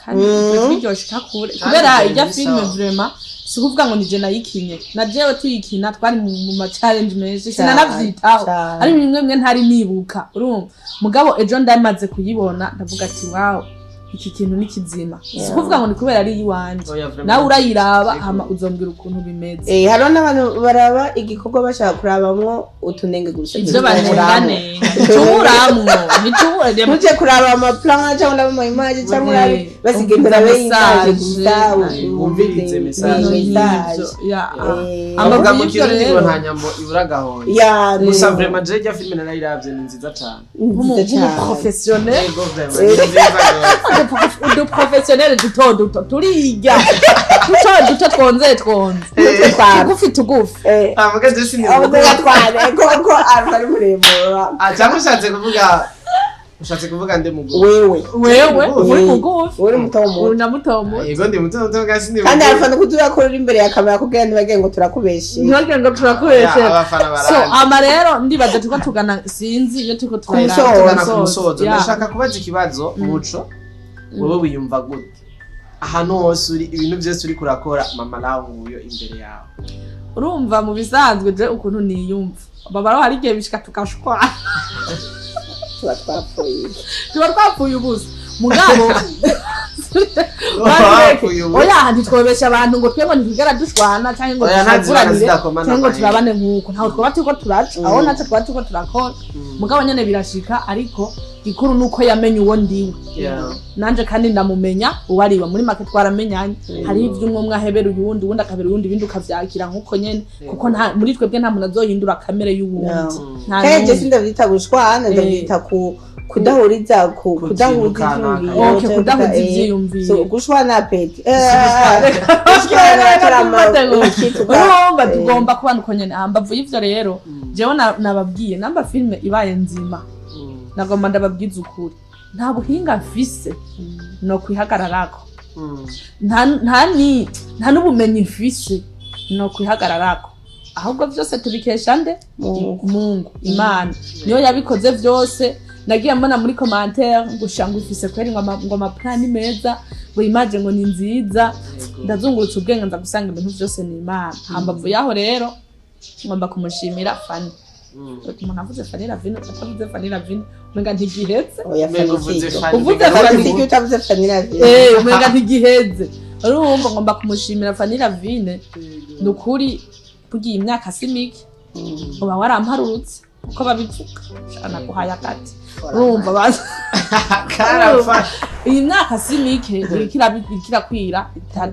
kandi biryoshye kakure kubera ijya filme vraiment si kuvuga ngo nije nayikinye na jewe tuyikina twari mu ma challenge menshi sinanavyitaho ari bimwe ntari nibuka urumva mugabo ejo ndamaze kuyibona ndavuga ati wow iki kintu ni kizima si kuvuga ngo ni kubera ari iwanje nawe urayiraba hama uzombwira ukuntu bimeze haro n'abantu baraba igikorwa bashaka kurabamwo utunenge gusa ivyo banengane tuburamwo nitubure muje kuraba ama plan cyangwa ama image cyangwa basigendera beyimage gusa umvirize message ya amavuga mu kirundi ngo nta nyambo ibura gahonye gusa vraiment je rya filme narayiravye ni nziza cyane professionnel udu professionnel duto turiga duto twonze tugufi tugufi avuga je sinzi tware ko ari muremura cyangwa ushatse kuvuga nde mugufi wewe uri mugufi uri mutomo uri na mutomo yego ndi mutomo gasi ndi kandi afana kuturakora imbere ya kamera kugira ntibage ngo turakubeshe ntibage ngo turakubeshe so ama rero ndibaza tuko tugana sinzi iyo tuko tugana ku musozo ndashaka kubaza ikibazo muco wowe wiyumva gute ahantu hose uri ibintu byose uri kurakora mama nawe uyo imbere yawe urumva mu bisanzwe je ukuntu niyumva babaro hari gihe bishika tukashwa tuba twapfuye ubusa mugabo oya ntitwobesha abantu ngo twebwe ntitugera dushwana cyangwa ngo tuvuranire cyangwa ngo turabane nk'uko ntaho twaba turiko turaca aho naco twaba turiko turakora mugabo nyene birashika ariko gikuru nuko yamenye uwo ndiwe nanje kandi ndamumenya uwariwe muri make twaramenyanye hari ivyo umwe ahebera uyundi uwundi akabera uyundi ibindi ukavyakira nk'uko nyene kuko muri twebwe nta muntu azohindura kamere y'uwundi kandi je sindavyita gushwana ndavyita kudahuriza kudahuza ivyiyumviro gushwana peti urumva tugomba kubana uko nyene hambavu y'ivyo rero jewe nababwiye namba filme ibaye nzima nagomba ndababwiza ukuri nta buhinga mfise no kwihagararako nta n'ubumenyi mfise no kwihagararako ahubwo vyose tubikesha nde Mungu Imana niyo yabikoze vyose nagiye mbona muri commentaire ngushanga ufise kweri ngo ama plan meza ngo image ngo ni nziza ndazungurutse ubwenge nza gusanga ibintu vyose ni Imana hambavu yaho rero ngomba kumushimira Fanny umuntu avuze Fanny LAVINE atavuze Fanny LAVINE umenga ntigiheze utavuze Fanny LAVINE umenga ntigiheze urumva ngomba kumushimira Fanny LAVINE nukuri kugiye imyaka simike uba waramparurutse uko babivuga shana kuhaya kati urumva baza iyi myaka simike ikira kwira 3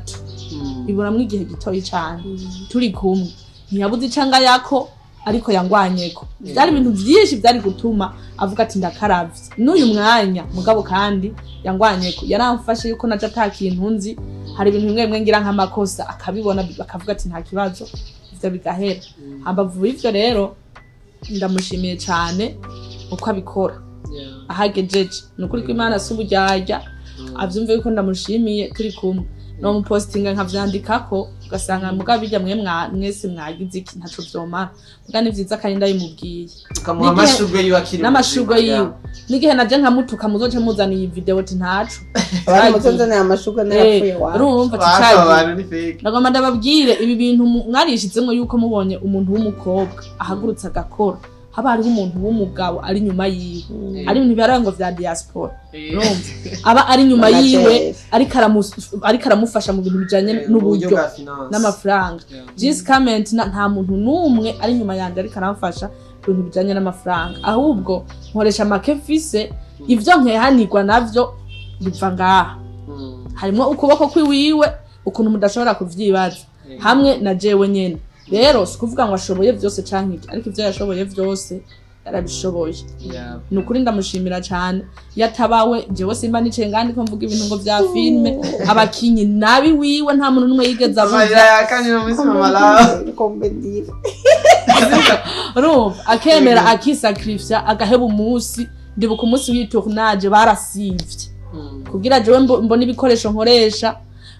iburamwe igihe gitoyi cyane turi kumwe ntiyabuze icanga yako ariko yangwanyeko byari ibintu byinshi byari gutuma avuga ati ndakaravye n'uyu mwanya mugabo kandi yangwanyeko yaramfashe yuko naje atakintu nzi hari ibintu bimwe ngira nk'amakosa akabibona bakavuga ati nta kibazo ivyo bigahera hambavu ivyo rero ndamushimiye cyane uko abikora ahagejeje nukuri ko Imana suburyarya avyumve yuko ndamushimiye turi kumwe no mu postinga nkavyandikako ugasanga mugabo bijya mwese mwagize iki ntaco vyomara mugani vyiza kandi ndayimubwiye ukamuha amashurwe yiwe akiri n'amashurwe yiwe nigihe naje nkamutuka muzoce muzana iyi video ati ntaco abantu muzozana amashurwe narapfuye wa urumva ticaje nagomba ndababwire ibi bintu mwarishizemo yuko mubonye umuntu w'umukobwa ahagurutse agakora haba hariho umuntu w'umugabo ari nyuma yiwe ari ibintu byarango vya diaspora urumva aba ari nyuma yiwe ariko aramufasha mu bintu bijanye n'uburyo n'amafaranga just comment nta muntu numwe ari nyuma yanje ariko aramfasha ibintu bijanye n'amafaranga ahubwo nkoresha make mfise ivyo nkehanirwa navyo biva ngaha harimo ukuboko kwiwiwe ukuntu mudashobora kuvyibaza hamwe na jewe nyene rero sikuvuga ngo ashoboye byose canke iki ariko ivyo yashoboye byose yarabishoboye nukuri ndamushimira cyane yatabawe jewe simba nice ngandi ko mvuga ibintu ngo vya filme abakinyi nabi wiwe nta muntu numwe yigeze avuga akemera akisacrifice agaheba umunsi ndibuka umunsi w'itournage barasivye kugira jewe mbona ibikoresho nkoresha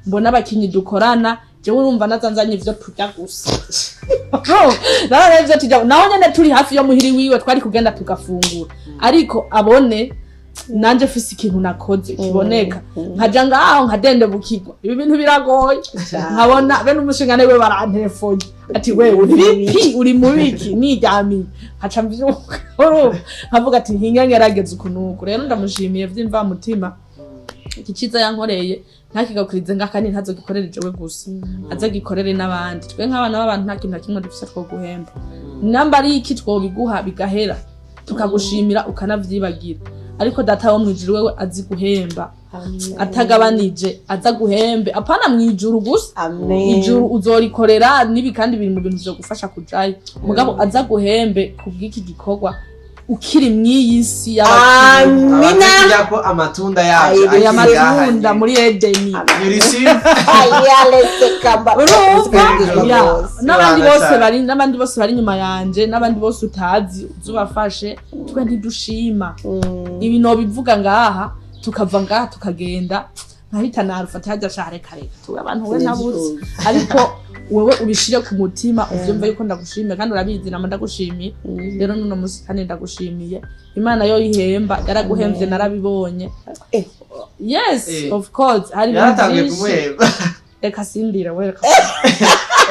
mbona abakinyi dukorana jewe urumva nazanzanye ivyo turya gusa nararevye tujya naho nyene turi hafi yo muhiri wiwe twari kugenda tugafungura ariko abone nanje fisi ikintu nakoze kiboneka nkaja ngaho nkadende bukigwa ibi bintu biragoye nkabona bene umushingane we barantelefone ati we uri mubiki niryamiye haca mvyuka nkavuga ati nkinyangerageze ukunuko rero ndamushimiye vyimva mutima ikiciza yankoreye ntakigakurize ngakani ntazogikorere jewe gusa azagikorere n'abandi twe nk'abana b'abantu nta kintu na kimwe dufise two guhemba namba ari iki twobiguha bigahera tukagushimira ukanavyibagira ariko data wo mwijuru wewe azi guhemba atagabanije aza guhembe apana mwijuru gusa ijuru uzorikorera nibi kandi biri mu bintu byo gufasha kujayo mugabo aza guhembe kubw'iki gikorwa ukiri mwiyisi y'abakiriya ko amatunda yacu amatunda muri Edeni n'abandi bose bari nyuma yanje n'abandi bose utazi uzubafashe twe ntidushima ibi no bivuga ngaha tukava ngaha tukagenda nkahita narufata hajya share kare tuwe abantu we nabuze ariko wewe ubishire ku mutima uvyumva yuko ndagushimiye kandi urabizi nama ndagushimiye rero nuno musi kandi ndagushimiye Imana yo ihemba yaraguhemvye narabibonye yes of course hari yaratangiye kumuhemba reka sindira we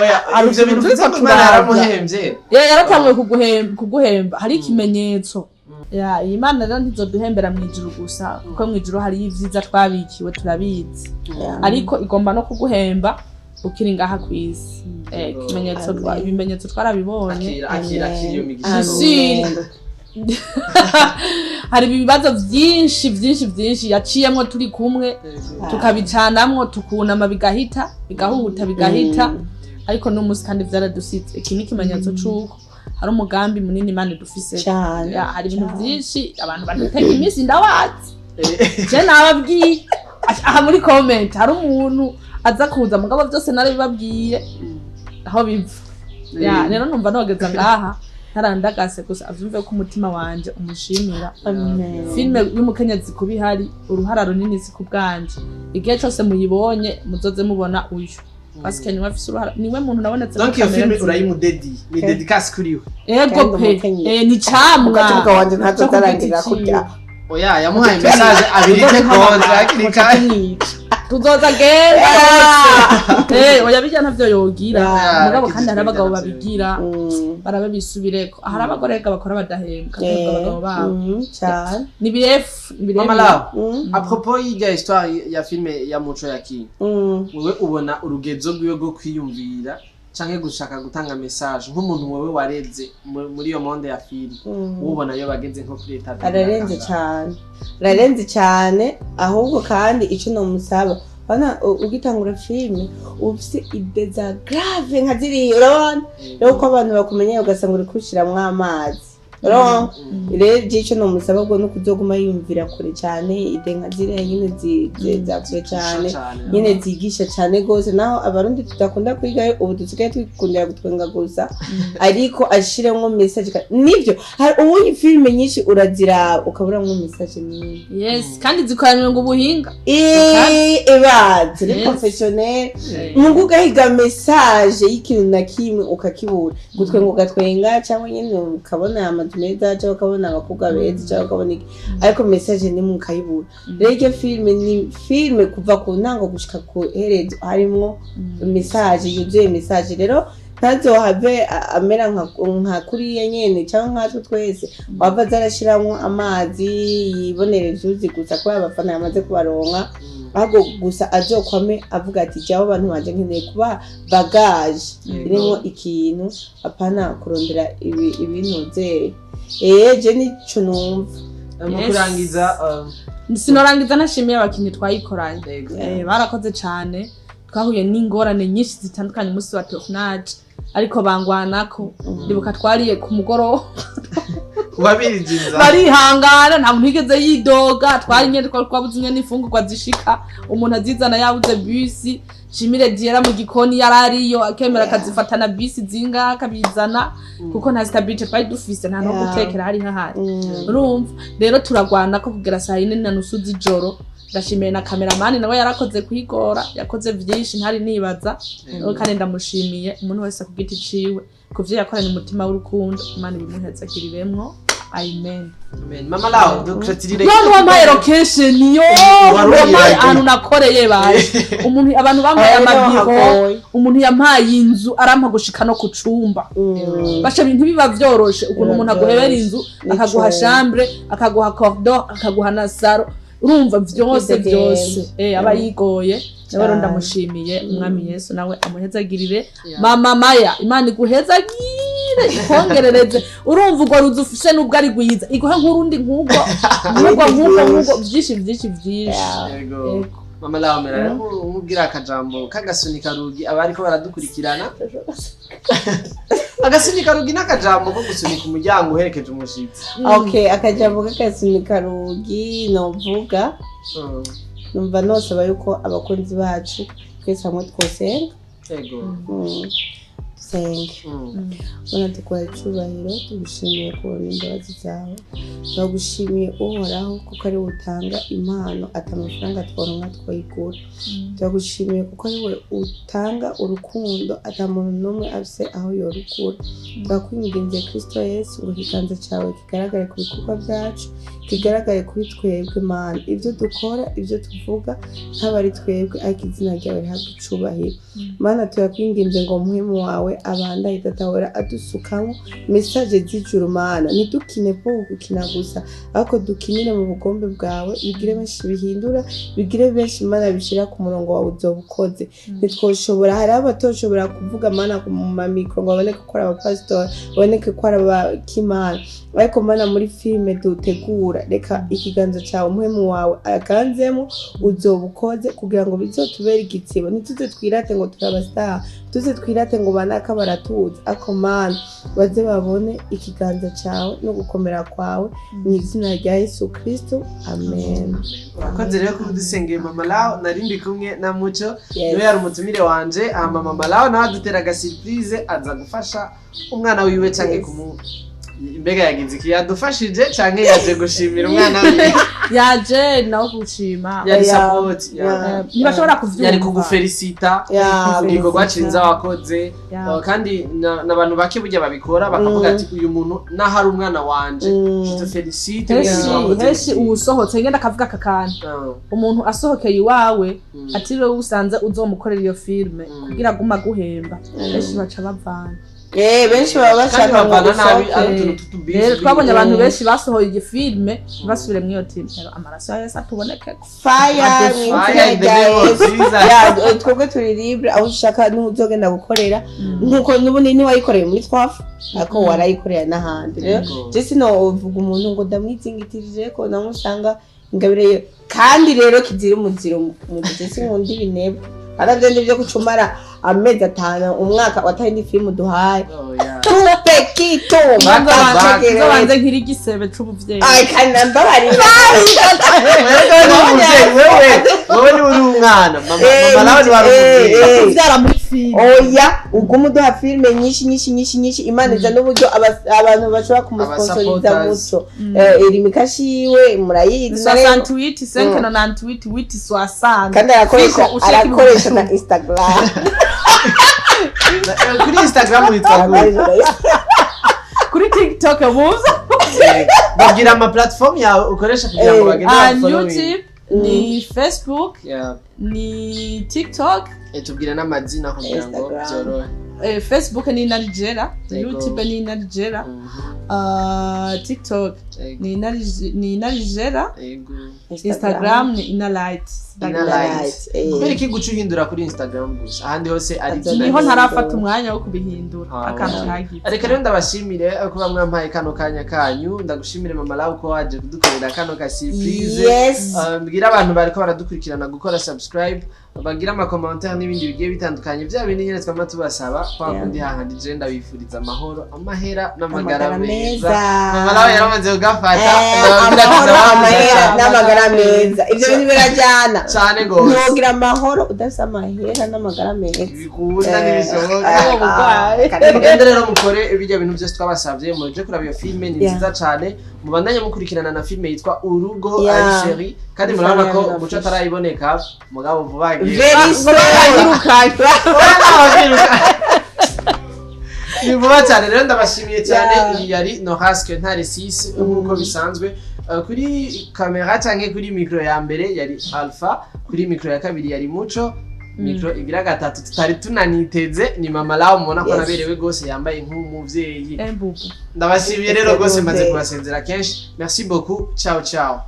oya ivyo bintu turiko Imana yaramuhemvye yaratangiye kuguhemba hari ikimenyetso ya Imana rero ntizoduhembera mwijuru gusa kuko mwijuru hari ivyiza twabikiwe turabizi ariko igomba no kuguhemba ukiri ngaha kwisi ibimenyetso twarabibonye hari ibibazo vyinshi yaciyemwo turi kumwe tukabicanamwo tukunama bigahuta bigahita ariko n'umunsi kandi vyaradusitse iki ni ikimenyetso c'uko hari umugambi munini Imana dufise cyane hari ibintu vyinshi abantu baduteka iminsi ndawazi je nababwiye aha muri comment hari umuntu aza kuza mugabo byose narabibabwiye aho biva rero numva nogeza ngaha ntarandagase gusa avyumve ko umutima wanje umushimira filme y'umukenyezi kubihari uruhara runini si kubwanje igihe cyose muyibonye muzoze mubona uyu parce niwe afise uruhara niwe muntu nabonetse donc iyo filme urayimudedi ni dedicace kuriwe ego pe ni camwa umutima wanje ntazo tarangira kurya oya yamuhaye message abirite konje akirikanye tuzoza genda oya bijya ntavyo yogira mugabo kandi hari abagabo babigira barabe bisubireko hari abagore bakora badahembwa abagabo babo cyane ni birefu mama la à propos y'ijya histoire ya filme ya Muco Yakinyi wewe ubona urugezo rwiwe rwo kwiyumvira canke gushaka gutanga message nk'umuntu wewe wareze muri iyo monde ya film ubona yo bageze nko kuri leta ararenze cyane ahubwo kandi ico no musaba bana ugitangura film ufise ide za grave nka ziri urabona rero ko abantu bakumenye ugasanga uri kushiramwe amazi rero ico no musaba bwo no kuzoguma yumvira kure cyane ide nka ziri nyine zizakure cyane nyine zigisha cyane gose naho abarundi tudakunda kwiga ubu dusigaye twikundira gutwenga gusa ariko ashiremwo message nivyo hari ubuyi film nyinshi urazira ukaburamwo message nyinshi yes kandi zikoranywe ngo ubuhinga ebaze ni professionnel mungu gahiga message y'ikintu na kimwe ukakibura gutwenga ugatwenga cyangwa nyine ukabona meza cyangwa ukabona abakobwa beza cyangwa ukabona iki ariko message ni mukayibura rero iyo filme ni filme kuva ku ntango gushika ku herezo harimo message yuzuye message rero ntazohave amera nka kuriya nyene cyangwa nkatwe twese wava zarashiramwo amazi yibonere vyuzi gusa ko abafana yamaze kubaronka ahubwo gusa azokwame avuga ati jyaho abantu banje nkeneye kuba bagage irimo ikintu apana kurondera ibintu je nico numva mu kurangiza sinorangiza nashimiye abakinyi twayikoranye barakoze cyane twahuye n'ingorane nyinshi zitandukanye umunsi wa tournage ariko bangwanako ndibuka twariye ku mugoroba kubabirijiza barihangana nta muntu yigeze yidoga twarinye twabuze inye n'ifungurwa zishika umuntu azizana yabuze bisi Shimire Diera mu gikoni yarariyo akemera akazifatana bisi zinga akabizana kuko nta stability twari dufise nta no gutekera hari hahari urumva rero turagwana ko kugera saa 4:30 z'ijoro ndashimiye na cameraman nawe yarakoze kwigora yakoze vyinshi ntari nibaza kandi ndamushimiye umuntu wese ku giti ciwe kuvyo yakoranye umutima w'urukundo Imana ibimuhezagiriremwo amen. Mama lao dukratirire none wampaye location yo wampaye ahantu nakoreye baje umuntu abantu bambaye amabiho umuntu yampaye inzu arampa gushika no kucumba basha ibintu biba vyoroshe ukuntu umuntu aguhebera inzu akaguha chambre akaguha corridor akaguha na saro urumva vyose aba yigoye rero ndamushimiye umwami Yesu nawe amuhezagirire mama Maya Imana iguhezagire ikongerereze urumva ugo ruzufishe nubwo ari gwiza iguhe nkurundi nkugo byinshi yego mama lawo mera umubwira akajambo kagasunika rugi abariko baradukurikirana agasunika rugi n'akajambo ko gusunika umuryango uherekeje umushitsi okay akajambo kagasunika rugi novuga numva nosaba yuko abakunzi bacu twese hamwe twosenga senge bona tukora cyubahiro tugushimiye kubona imbabazi zawe twagushimiye uhoraho kuko ari utanga impano atamafaranga tworonka twoyigura twagushimiye kuko ari we utanga urukundo atamuntu numwe afise aho yorukura twakwinginze Kristo Yesu ngo ikiganza cyawe kigaragare ku bikorwa byacu kigaragare kuri twebwe Mana ibyo dukora ibyo tuvuga ntabari twebwe ariko izina ryawe rihabwe icubahiro Mana turakwinginze ngo muhemu wawe abanda itatawera adusukamo message z'ijuru Mana nidukine po gukina gusa ariko dukinire mu bugombe bwawe bigire benshi bihindura bigire benshi Mana bishira ku murongo wawe uzobukoze nitwoshobora hari abatoshobora kuvuga Mana ku mamikro ngo baboneke ko aba pastor baboneke ko aba kimana ariko Mana muri filme dutegura reka ikiganza cyawe muhemu wawe akanzemo uzobukoze kugira ngo bizotubere igitsibo nituze twirate ngo turabastar tuze twirate ngo banaka baratuza ako Mana baze babone ikiganza cyawe no gukomera kwawe mu izina rya Yesu Kristo amen. Urakoze rero kudusengera mama lao narindi kumwe na Muco niwe yari umutumire wanje mama lao nawe adutera ga surprise aza gufasha umwana wiwe canke mbega yagize iki yadufashije canke yaje gushimira umwana wiwe yaje nawo gushima yari support ntibashobora kuvyumva yari kugufelicita kuko gwacinza wakoze kandi nabantu bake burya babikora bakavuga ati uyu muntu nahari umwana wanje tufelicite heshi usohotse ngenda kavuga kakana umuntu asohokeye iwawe ati rero usanze uzomukorera iyo filme kugira guma guhemba heshi baca bavana benshi baba bashaka ngo rero twabonye abantu benshi basohoye iyi filme basubire mu iyo team rero amaraso ya Yesu atuboneke fire twebwe turi libre aho ushaka n'uzogenda gukorera nkuko nubundi ni wayikoreye muri twafu ako warayikorera n'ahandi rero je sino uvuga umuntu ngo ndamwizingitirije ko namusanga ingabire kandi rero kizira umuziro mu gitesi ngundi binebwe aravye ndivyo kucumara amezi 5 umwaka watahindi film duhaye tupe kito banze nkiri gisebe c'ubuvyeyi ai kandi ndabari wewe ni uri umwana mama lawe ni wari kuvyara muri film oya ugumu duha film nyinshi Imana iza n'uburyo abantu bashobora kumusponsoriza Muco iri mikashiwe murayizi 68 na 98 60 kandi arakoresha na Instagram kuri Instagram witwa kuri TikTok muza bagira ama platform yawe ukoresha kugira ngo bagende follow YouTube ni Facebook ni TikTok tubwira n'amazina kugira ngo byorohe Facebook ni inarijera, YouTube ni inarijera, TikTok ni inarijera, Instagram ni inalight. Kubera iki guca uhindura kuri Instagram gusa ahandi hose ari niho ntarafata umwanya wo kubihindura akantu kagize. Ariko rero ndabashimire kuba mwampaye kano kanya kanyu, ndagushimire mama Lau ko waje kudukorera kano ka surprise. Mbwira abantu bariko baradukurikirana gukora subscribe, bagira ama commentaire n'ibindi bigiye bitandukanye bya bindi nyene twama tubasaba kwa kundi hahandi je ndabifuriza amahoro, amahera n'amagara meza. Mama Lau yaramaze kugafata amahera n'amagara meza. Ivyo bintu birajyana cyane gose. Ntugira amahoro udafite amahera n'amagara meza. Bikunda n'ibishoboka. Mugende rero mukore bijya bintu byose twabasavye muje kuraba iyo filme ni nziza cyane. Mubandanye mukurikirana na filme yitwa Urugo Algeria kandi murabona ko umuco atarayiboneka mugabo vuba very soon. Ni vuba cyane rero ndabashimiye cyane. Iyi yari Norasque ntare 6 nkuko bisanzwe kuri kamera cyangwa kuri micro ya mbere yari Alpha, kuri micro ya kabiri yari Muco, micro igira gatatu tutari tunaniteze ni mama Lau mubona ko naberewe gose yambaye nk'umuvyeyi. Ndabashimiye rero gose maze kubasenzera kenshi. Merci beaucoup. Ciao ciao.